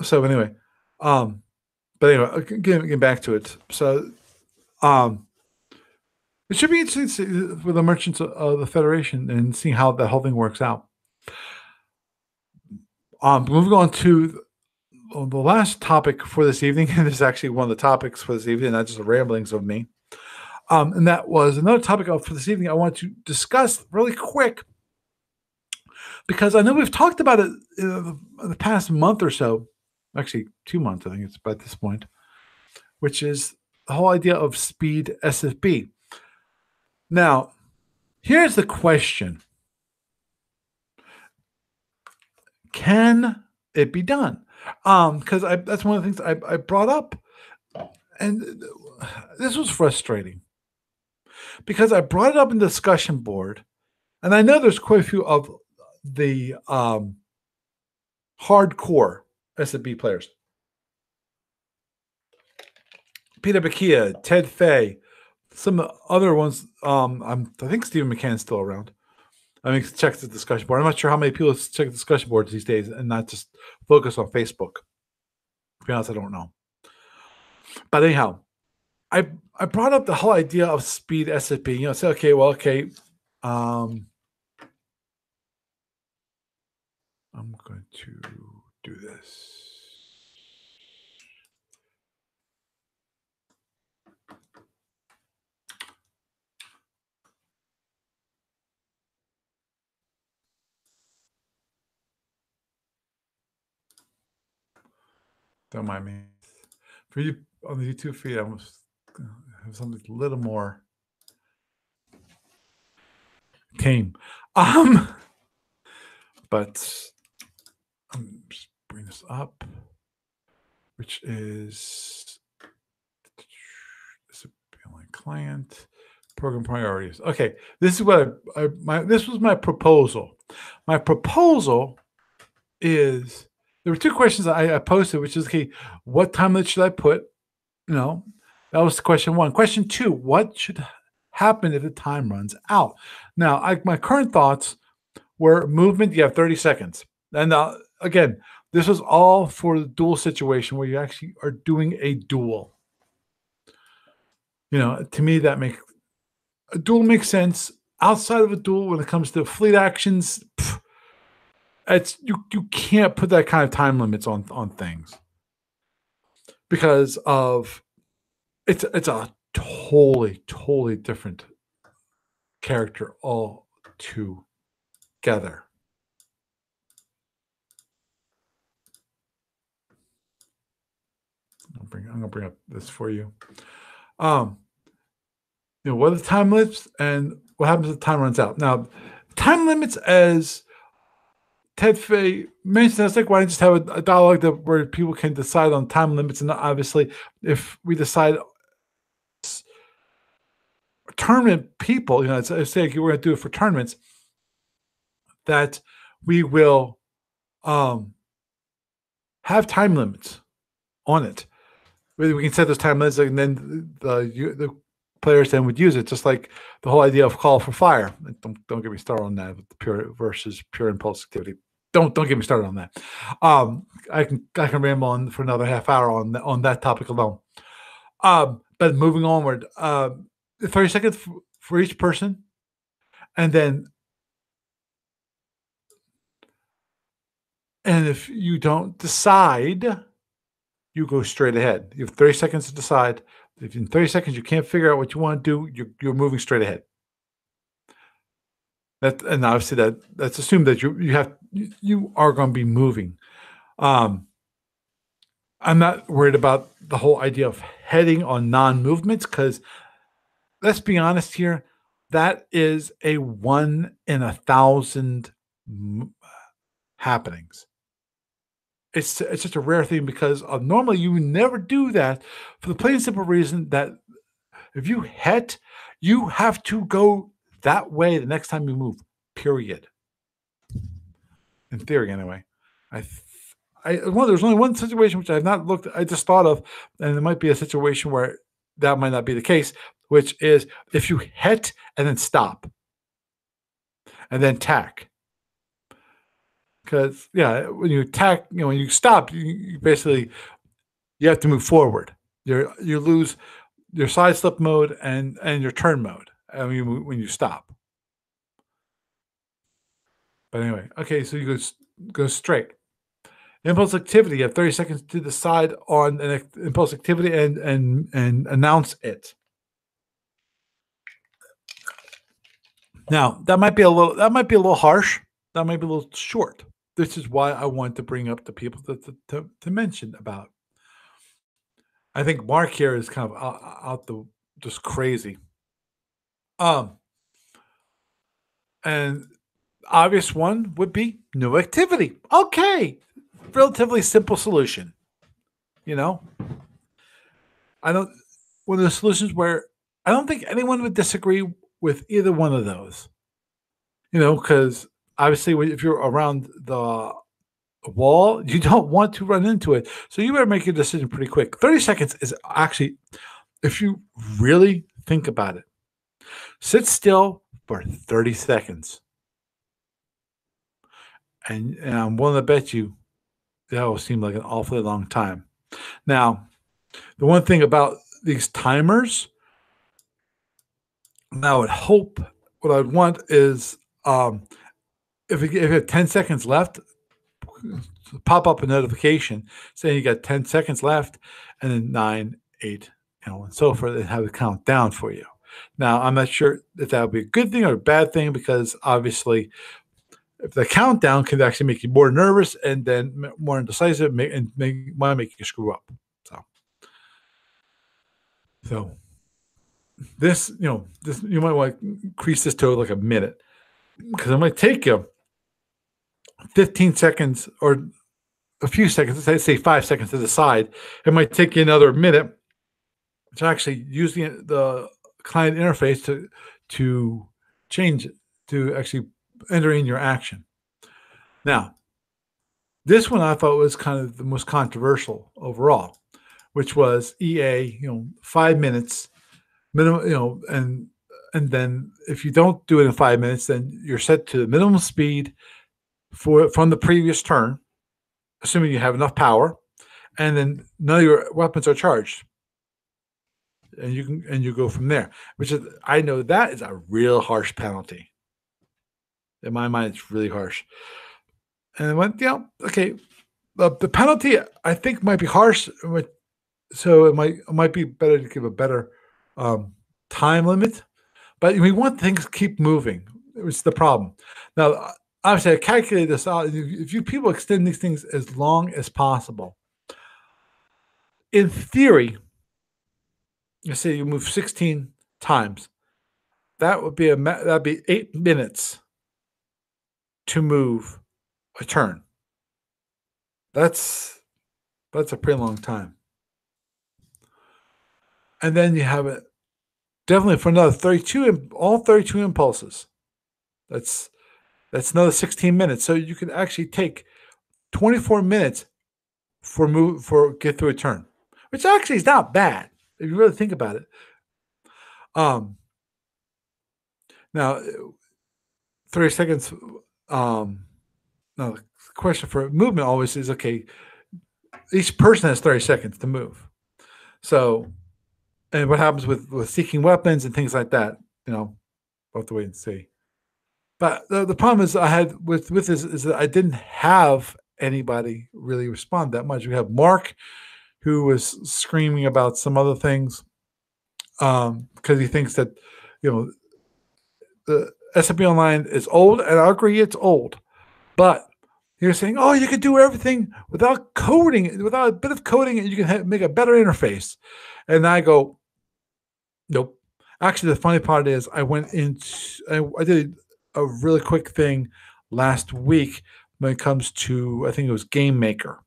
[SPEAKER 1] So anyway, um, but anyway, getting back to it. So um, it should be interesting to see for the merchants of the Federation and seeing how the whole thing works out. Moving on to the last topic for this evening, and this is actually one of the topics for this evening, not just the ramblings of me. And that was another topic for this evening I want to discuss really quick because I know we've talked about it in the past month or so, actually 2 months, I think it's by this point, which is the whole idea of speed SFB. Now, here's the question. Can it be done? Because that's one of the things I brought up, and this was frustrating because I brought it up in the discussion board, and I know there's quite a few of the hardcore SFB players. Peter Bakia, Ted Fay, some other ones. I think Stephen McCann's still around. I mean, check the discussion board. I'm not sure how many people check the discussion boards these days and not just focus on Facebook. To be honest, I don't know. But anyhow, I brought up the whole idea of speed SFB. I said, okay. I'm going to do this. Don't mind me. For you on the YouTube feed, I must have something a little more tame. But just bring this up, which is this client program priorities. Okay, this is what this was my proposal. My proposal is there were 2 questions I posted, which is okay, what time limit should I put? That was question 1. Question 2, what should happen if the time runs out? Now, my current thoughts were movement, you have 30 seconds. And again, this was all for the duel situation where you actually are doing a duel. To me, a duel makes sense. Outside of a duel, when it comes to fleet actions, it's you can't put that kind of time limits on things because of it's a totally different character all together. I'm gonna bring up this for you. What are the time limits and what happens if the time runs out? Now, time limits, as Ted Fay mentioned, I was like, why don't you just have a dialogue where people can decide on time limits? And obviously, if we decide tournament people, say we're going to do it for tournaments, that we will have time limits on it. We can set those time limits, and then the players then would use it, just like the whole idea of call for fire. Don't get me started on that with the pure versus pure impulse activity. Don't get me started on that. I can ramble on for another half hour on that topic alone. But moving onward, 30 seconds for each person, and if you don't decide, you go straight ahead. You have 30 seconds to decide. If in 30 seconds you can't figure out what you want to do, you're moving straight ahead. And obviously that's assumed that you are going to be moving. I'm not worried about the whole idea of heading on non-movements, because let's be honest here, that is a 1 in 1,000 happenings. It's just a rare thing, because normally you would never do that, for the plain and simple reason that if you hit, you have to go that way the next time you move, period. In theory, anyway. There's only one situation which I have not looked at, I just thought of, and it might be a situation where that might not be the case, which is if you hit and then stop and then tack. Because when you tack, when you stop, you basically you have to move forward. You lose your side slip mode and your turn mode when you stop. But anyway, okay, so you go straight. Impulse activity. You have 30 seconds to decide on an impulse activity and announce it. Now that might be a little harsh. That might be a little short. This is why I want to bring up the people to mention about. I think Mark here is kind of just crazy. And obvious one would be no activity. Okay, relatively simple solution. I don't. One of the solutions where I don't think anyone would disagree with either one of those. Because obviously, if you're around the wall, you don't want to run into it. So you better make your decision pretty quick. 30 seconds is actually, if you really think about it, sit still for 30 seconds. And I'm willing to bet you that will seem like an awfully long time. Now, the one thing about these timers, now I would hope, what I'd want is, if you have 10 seconds left, pop up a notification saying you got 10 seconds left, and then 9, 8, and so forth, and have it count down for you. Now, I'm not sure if that would be a good thing or a bad thing, because obviously, if the countdown can actually make you more nervous and then more indecisive, might make you screw up. So this, you might want to increase this to like a minute, because it might take you 15 seconds or a few seconds, let's say 5 seconds to decide. It might take you another minute to actually use the client interface to change it, to actually enter in your action. Now, this one I thought was kind of the most controversial overall, which was EA, 5 minutes minimum, and then if you don't do it in 5 minutes, then you're set to the minimum speed from the previous turn, assuming you have enough power, and then none of your weapons are charged. And you go from there, which is, I know that is a real harsh penalty. In my mind, it's really harsh. And I went, okay. The penalty I think might be harsh, so it might be better to give a better time limit. But we want things to keep moving. It's the problem. Now, obviously, I calculated this out. If you people extend these things as long as possible, in theory, let's say you move 16 times, that'd be 8 minutes to move a turn. That's a pretty long time. And then you have it. definitely for another 32, all 32 impulses. That's another 16 minutes. So you can actually take 24 minutes for get through a turn, which actually is not bad if you really think about it. Um, Now 30 seconds. Now the question for movement always is okay. Each person has 30 seconds to move. So, and what happens with seeking weapons and things like that? You know, we'll have to wait and see. But the problem is I had with this is that I didn't have anybody really respond that much. We have Mark, who was screaming about some other things because he thinks that you know the SFU Online is old, and I agree it's old. But you're saying, oh, you could do everything without coding, without a bit of coding, and you can make a better interface. And I go, nope. Actually, the funny part is I went into, I did a really quick thing last week when it comes to, I think it was Game Maker.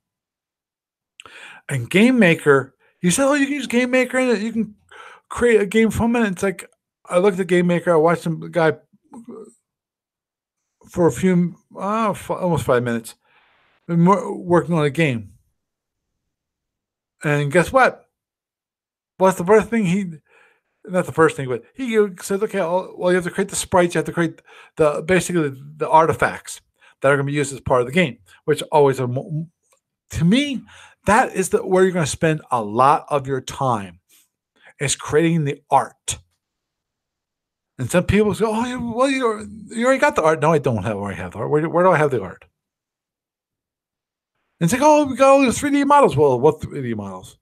[SPEAKER 1] And Game Maker, you said, oh, you can use Game Maker and you can create a game from it. It's like, I looked at Game Maker, I watched some guy for a few, almost 5 minutes, working on a game. And guess what? What's the first thing not the first thing, but he says, okay, well, you have to create the sprites, you have to create basically the artifacts that are going to be used as part of the game, which always are, to me, that is where you're going to spend a lot of your time, is creating the art. And some people say, oh, well, you already got the art. No, I don't already have the art. Where do I have the art? And it's like, oh, we got all these 3D models. Well, what 3D models?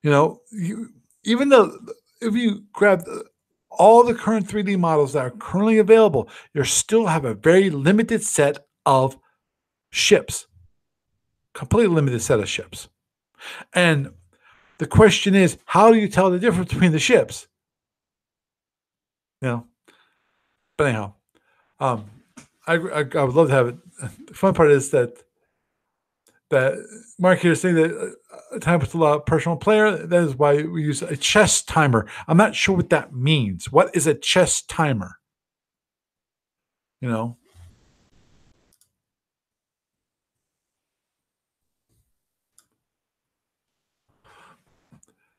[SPEAKER 1] You know, even though if you grab all the current 3D models that are currently available, you still have a very limited set of ships, completely limited set of ships. And the question is, how do you tell the difference between the ships? You know, but anyhow, I would love to have it. The fun part is that Mark here is saying that time with a lot of personal player. That is why we use a chess timer. I'm not sure what that means. What is a chess timer? You know,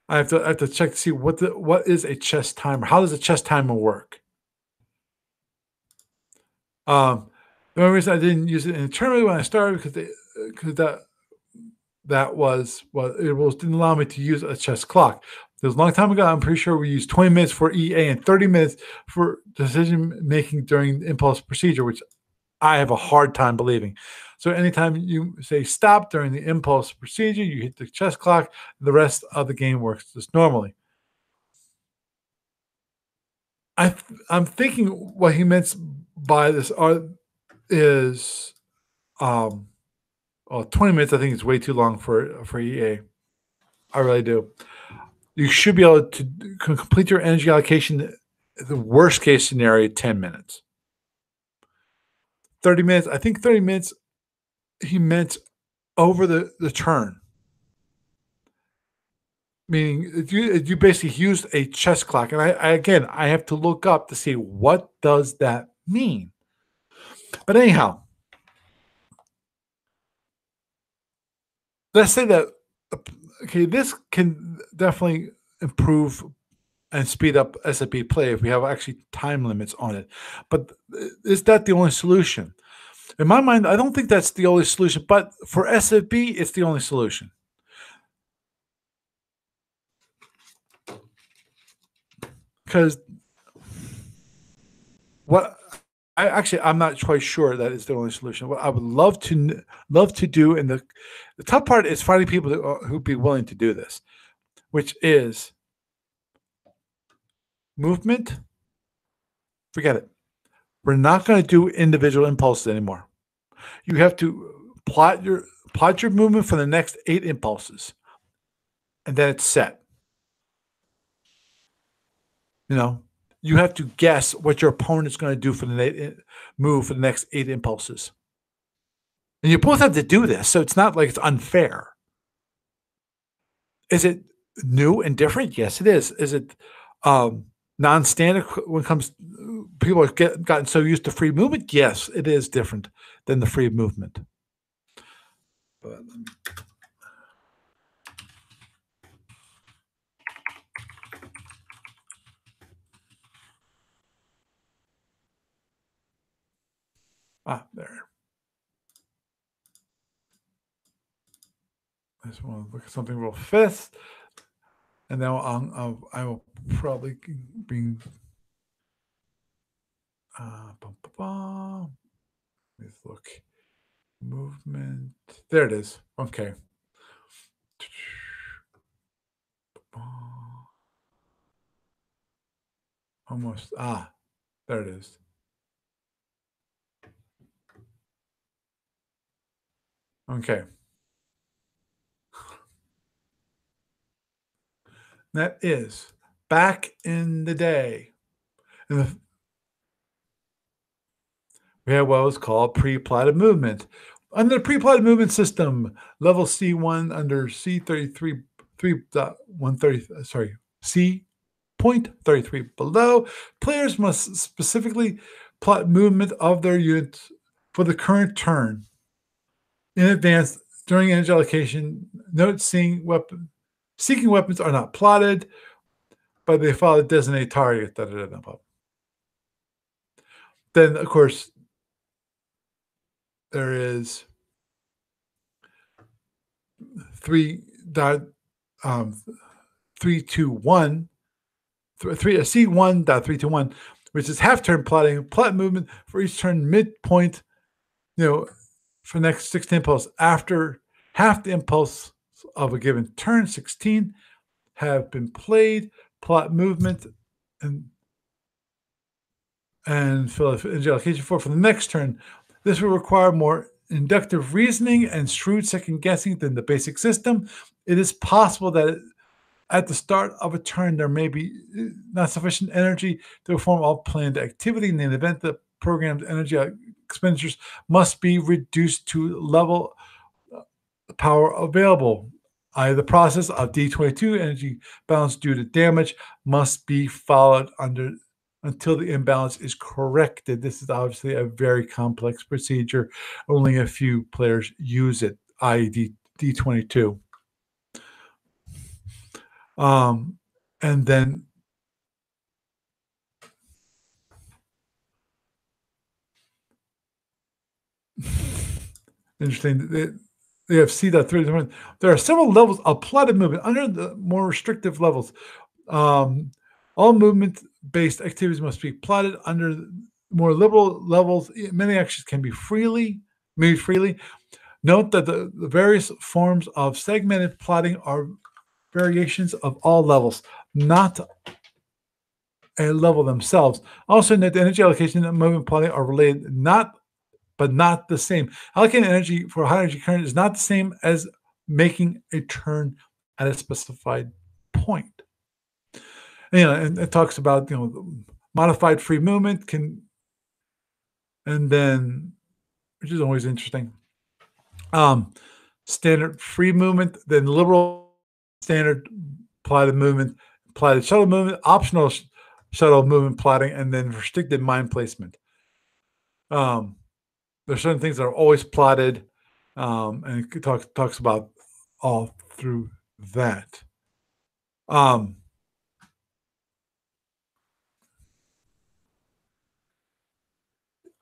[SPEAKER 1] I have to check to see what is a chess timer. How does a chess timer work? The only reason I didn't use it internally when I started because that was didn't allow me to use a chess clock. It was a long time ago. I'm pretty sure we used 20 minutes for EA and 30 minutes for decision making during the impulse procedure, which I have a hard time believing. So anytime you say stop during the impulse procedure, you hit the chess clock. The rest of the game works just normally. I'm thinking what he meant by this is 20 minutes. I think is way too long for EA. I really do. You should be able to complete your energy allocation. The worst case scenario, 10 minutes. 30 minutes. I think 30 minutes. He meant over the turn. Meaning you basically used a chess clock, and I have to look up to see what does that mean. But anyhow, let's say that okay, this can definitely improve and speed up SFB play if we have actually time limits on it. But is that the only solution? In my mind, I don't think that's the only solution. But for SFB, it's the only solution. Because I'm not quite sure that is the only solution. What I would love to do, and the tough part is finding people who'd be willing to do this, which is movement. Forget it. We're not going to do individual impulses anymore. You have to plot your movement for the next 8 impulses, and then it's set. You know, you have to guess what your opponent is going to do for the move for the next 8 impulses. And you both have to do this, so it's not like it's unfair. Is it new and different? Yes, it is. Is it non-standard when it comes? People have gotten so used to free movement. Yes, it is different than the free movement. But, there. I just want to look at something real fast, and then I will probably bring. Bum, bum, bum. Let's look. Movement. There it is. Okay. Almost. There it is. Okay. That is back in the day. We had what was called pre-plotted movement. Under the pre-plotted movement system, level C1 under C33 3.130, sorry, C.33 below, players must specifically plot movement of their units for the current turn in advance during energy allocation. Note seeking weapons are not plotted, but they follow a designated target. Then, of course, there is 3.321, C1.321, which is half turn plotting, plot movement for each turn midpoint, for the next 16 impulse. After half the impulse of a given turn, 16 have been played, plot movement and fill energy allocation for the next turn. This will require more inductive reasoning and shrewd second guessing than the basic system. It is possible that at the start of a turn, there may be not sufficient energy to perform all planned activity. In the event the program's energy expenditures must be reduced to level power available. The process of D22 energy balance due to damage must be followed until the imbalance is corrected. This is obviously a very complex procedure. Only a few players use it, i.e. D22. And then interesting, they have C.3. There are several levels of plotted movement. Under the more restrictive levels, all movement-based activities must be plotted. Under more liberal levels, many actions can be made freely. Note that the various forms of segmented plotting are variations of all levels, not a level themselves. Also, note the energy allocation and movement plotting are related, but not the same. Allocating energy for a high energy current is not the same as making a turn at a specified point. And it talks about modified free movement and then, which is always interesting. Standard free movement, then liberal standard plotted movement, plotted shuttle movement, optional shuttle movement plotting, and then restricted mine placement. There's certain things that are always plotted, and it talks about all through that.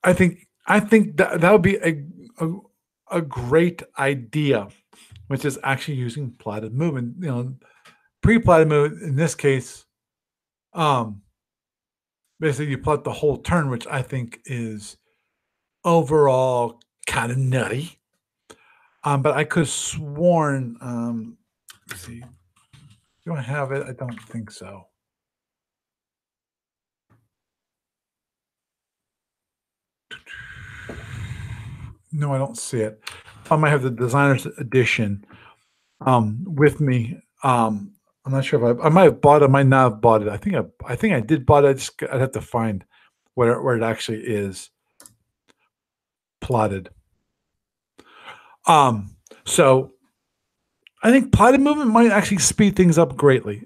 [SPEAKER 1] I think that would be a great idea, which is actually using plotted movement. Pre-plotted movement in this case, basically you plot the whole turn, which I think is overall kind of nutty. But I could have sworn, let's see, do I have it? I don't think so. No, I don't see it. I might have the designer's edition with me. I'm not sure if I might have bought it. I might not have bought it. I think I did bought it. I'd have to find where it actually is plotted. So I think plotted movement might actually speed things up greatly.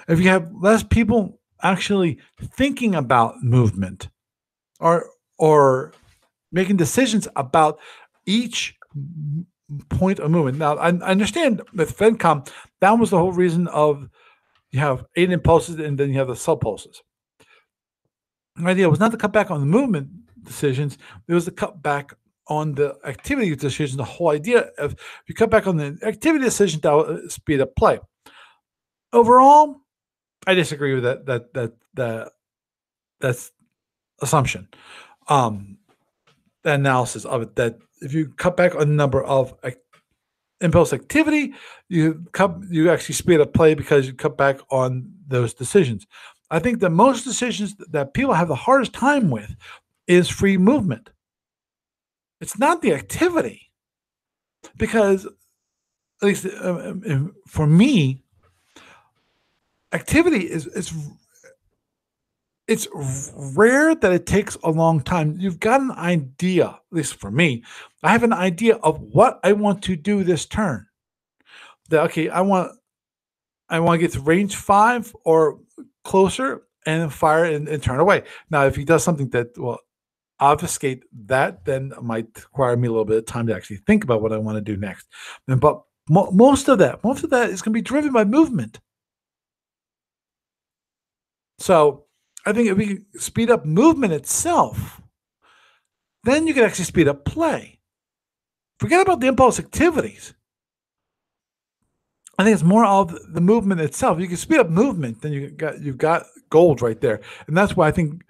[SPEAKER 1] If you have less people actually thinking about movement or or making decisions about each point of movement. Now, I understand with FedCom, that was the whole reason of you have 8 impulses and then you have the subpulses. The idea was not to cut back on the movement decisions, it was to cut back on the activity decisions. The whole idea of if you cut back on the activity decision, that will speed up play. Overall, I disagree with that's assumption. Um, the analysis of it that if you cut back on the number of impulse activity, you actually speed up play because you cut back on those decisions. I think that most decisions that people have the hardest time with is free movement. It's not the activity because at least for me, activity is it's rare that it takes a long time. You've got an idea, at least for me. I have an idea of what I want to do this turn. That okay, I want to get to range 5 or closer and then fire and turn away. Now, if he does something that will obfuscate that, then it might require me a little bit of time to actually think about what I want to do next. But most of that is going to be driven by movement. So I think if we can speed up movement itself, then you can actually speed up play. Forget about the impulse activities. I think it's more of the movement itself. You can speed up movement, then you've got gold right there. And that's why I think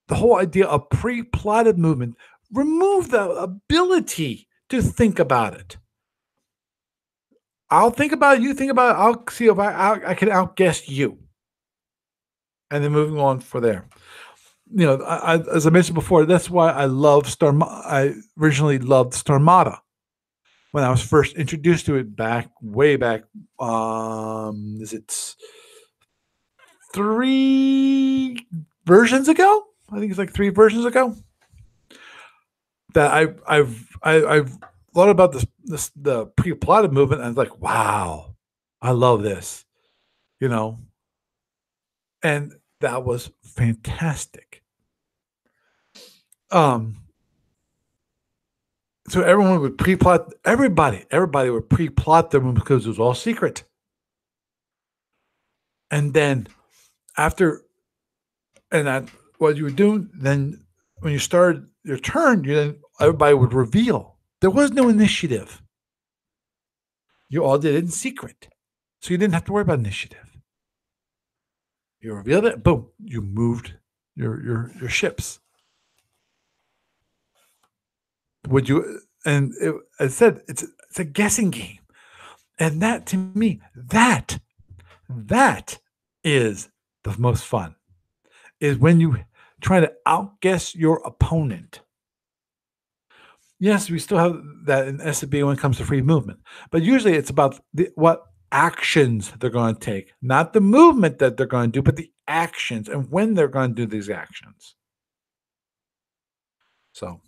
[SPEAKER 1] the whole idea of pre-plotted movement, remove the ability to think about it. I'll think about it, you think about it, I'll see if I can outguess you. And then moving on for there. You know, as I mentioned before, that's why I originally loved Starmada. When I was first introduced to it way back, is it 3 versions ago? I think it's like 3 versions ago. That I've thought about the pre-plotted movement, and I was like, wow, I love this, you know, and that was fantastic. So everyone would pre-plot. Everybody would pre-plot their movement because it was all secret. And then after, what you were doing, then when you started your turn, everybody would reveal. There was no initiative. You all did it in secret, so you didn't have to worry about initiative. You revealed it, boom, you moved your ships. Would you? And I said it's a guessing game, and that to me, that is the most fun. Is when you try to outguess your opponent. Yes, we still have that in SFU when it comes to free movement, but usually it's about what actions they're going to take, not the movement that they're going to do, but the actions and when they're going to do these actions. So,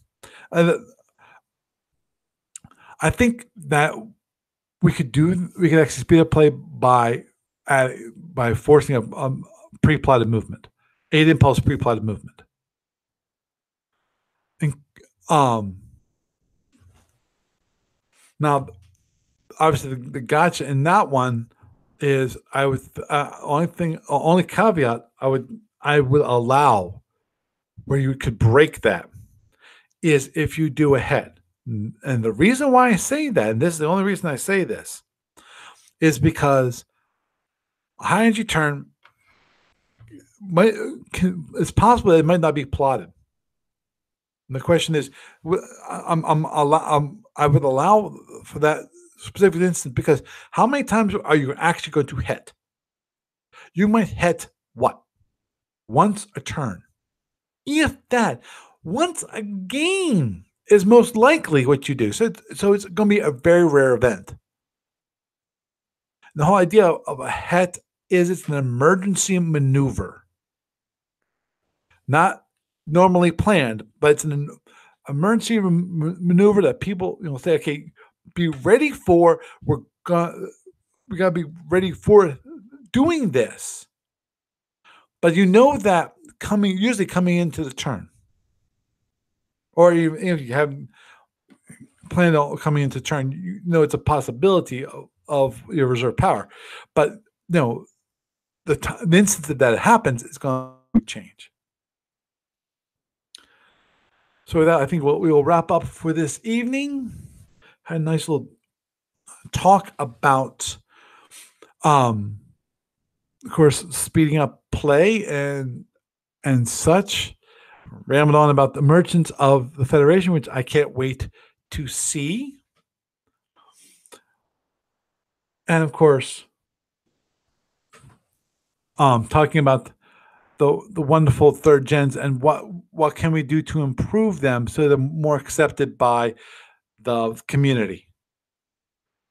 [SPEAKER 1] I think that we could actually speed up play by forcing a pre-plotted movement, 8 impulse pre-plotted movement. And, now, obviously, the gotcha in that one is only caveat I would allow where you could break that is if you do ahead. And the reason why I say that, and this is the only reason I say this, is because a high energy turn it's possible that it might not be plotted. And the question is, I would allow for that specific instance because how many times are you actually going to hit? You might hit what? Once a turn. If that, once a game is most likely what you do. So it's going to be a very rare event. The whole idea of a het is it's an emergency maneuver. Not normally planned, but it's an emergency maneuver that people say, okay, be ready for. We got to be ready for doing this. But you know that usually coming into the turn, or if you have planned on coming into turn, you know it's a possibility of your reserve power. But the instant that it happens, it's going to change. So with that, I think we will wrap up for this evening. Had a nice little talk about, of course, speeding up play and such. Rambled on about the merchants of the Federation, which I can't wait to see. And of course, talking about the wonderful third gens and what can we do to improve them so they're more accepted by the community.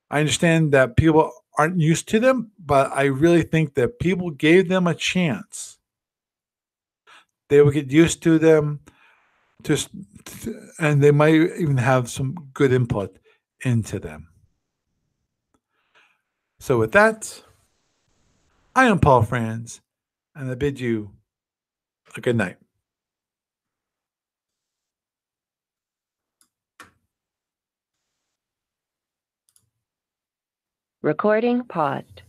[SPEAKER 1] I understand that people aren't used to them, but I really think that people gave them a chance. They would get used to them, and they might even have some good input into them. So with that, I am Paul Franz, and I bid you a good night.
[SPEAKER 2] Recording paused.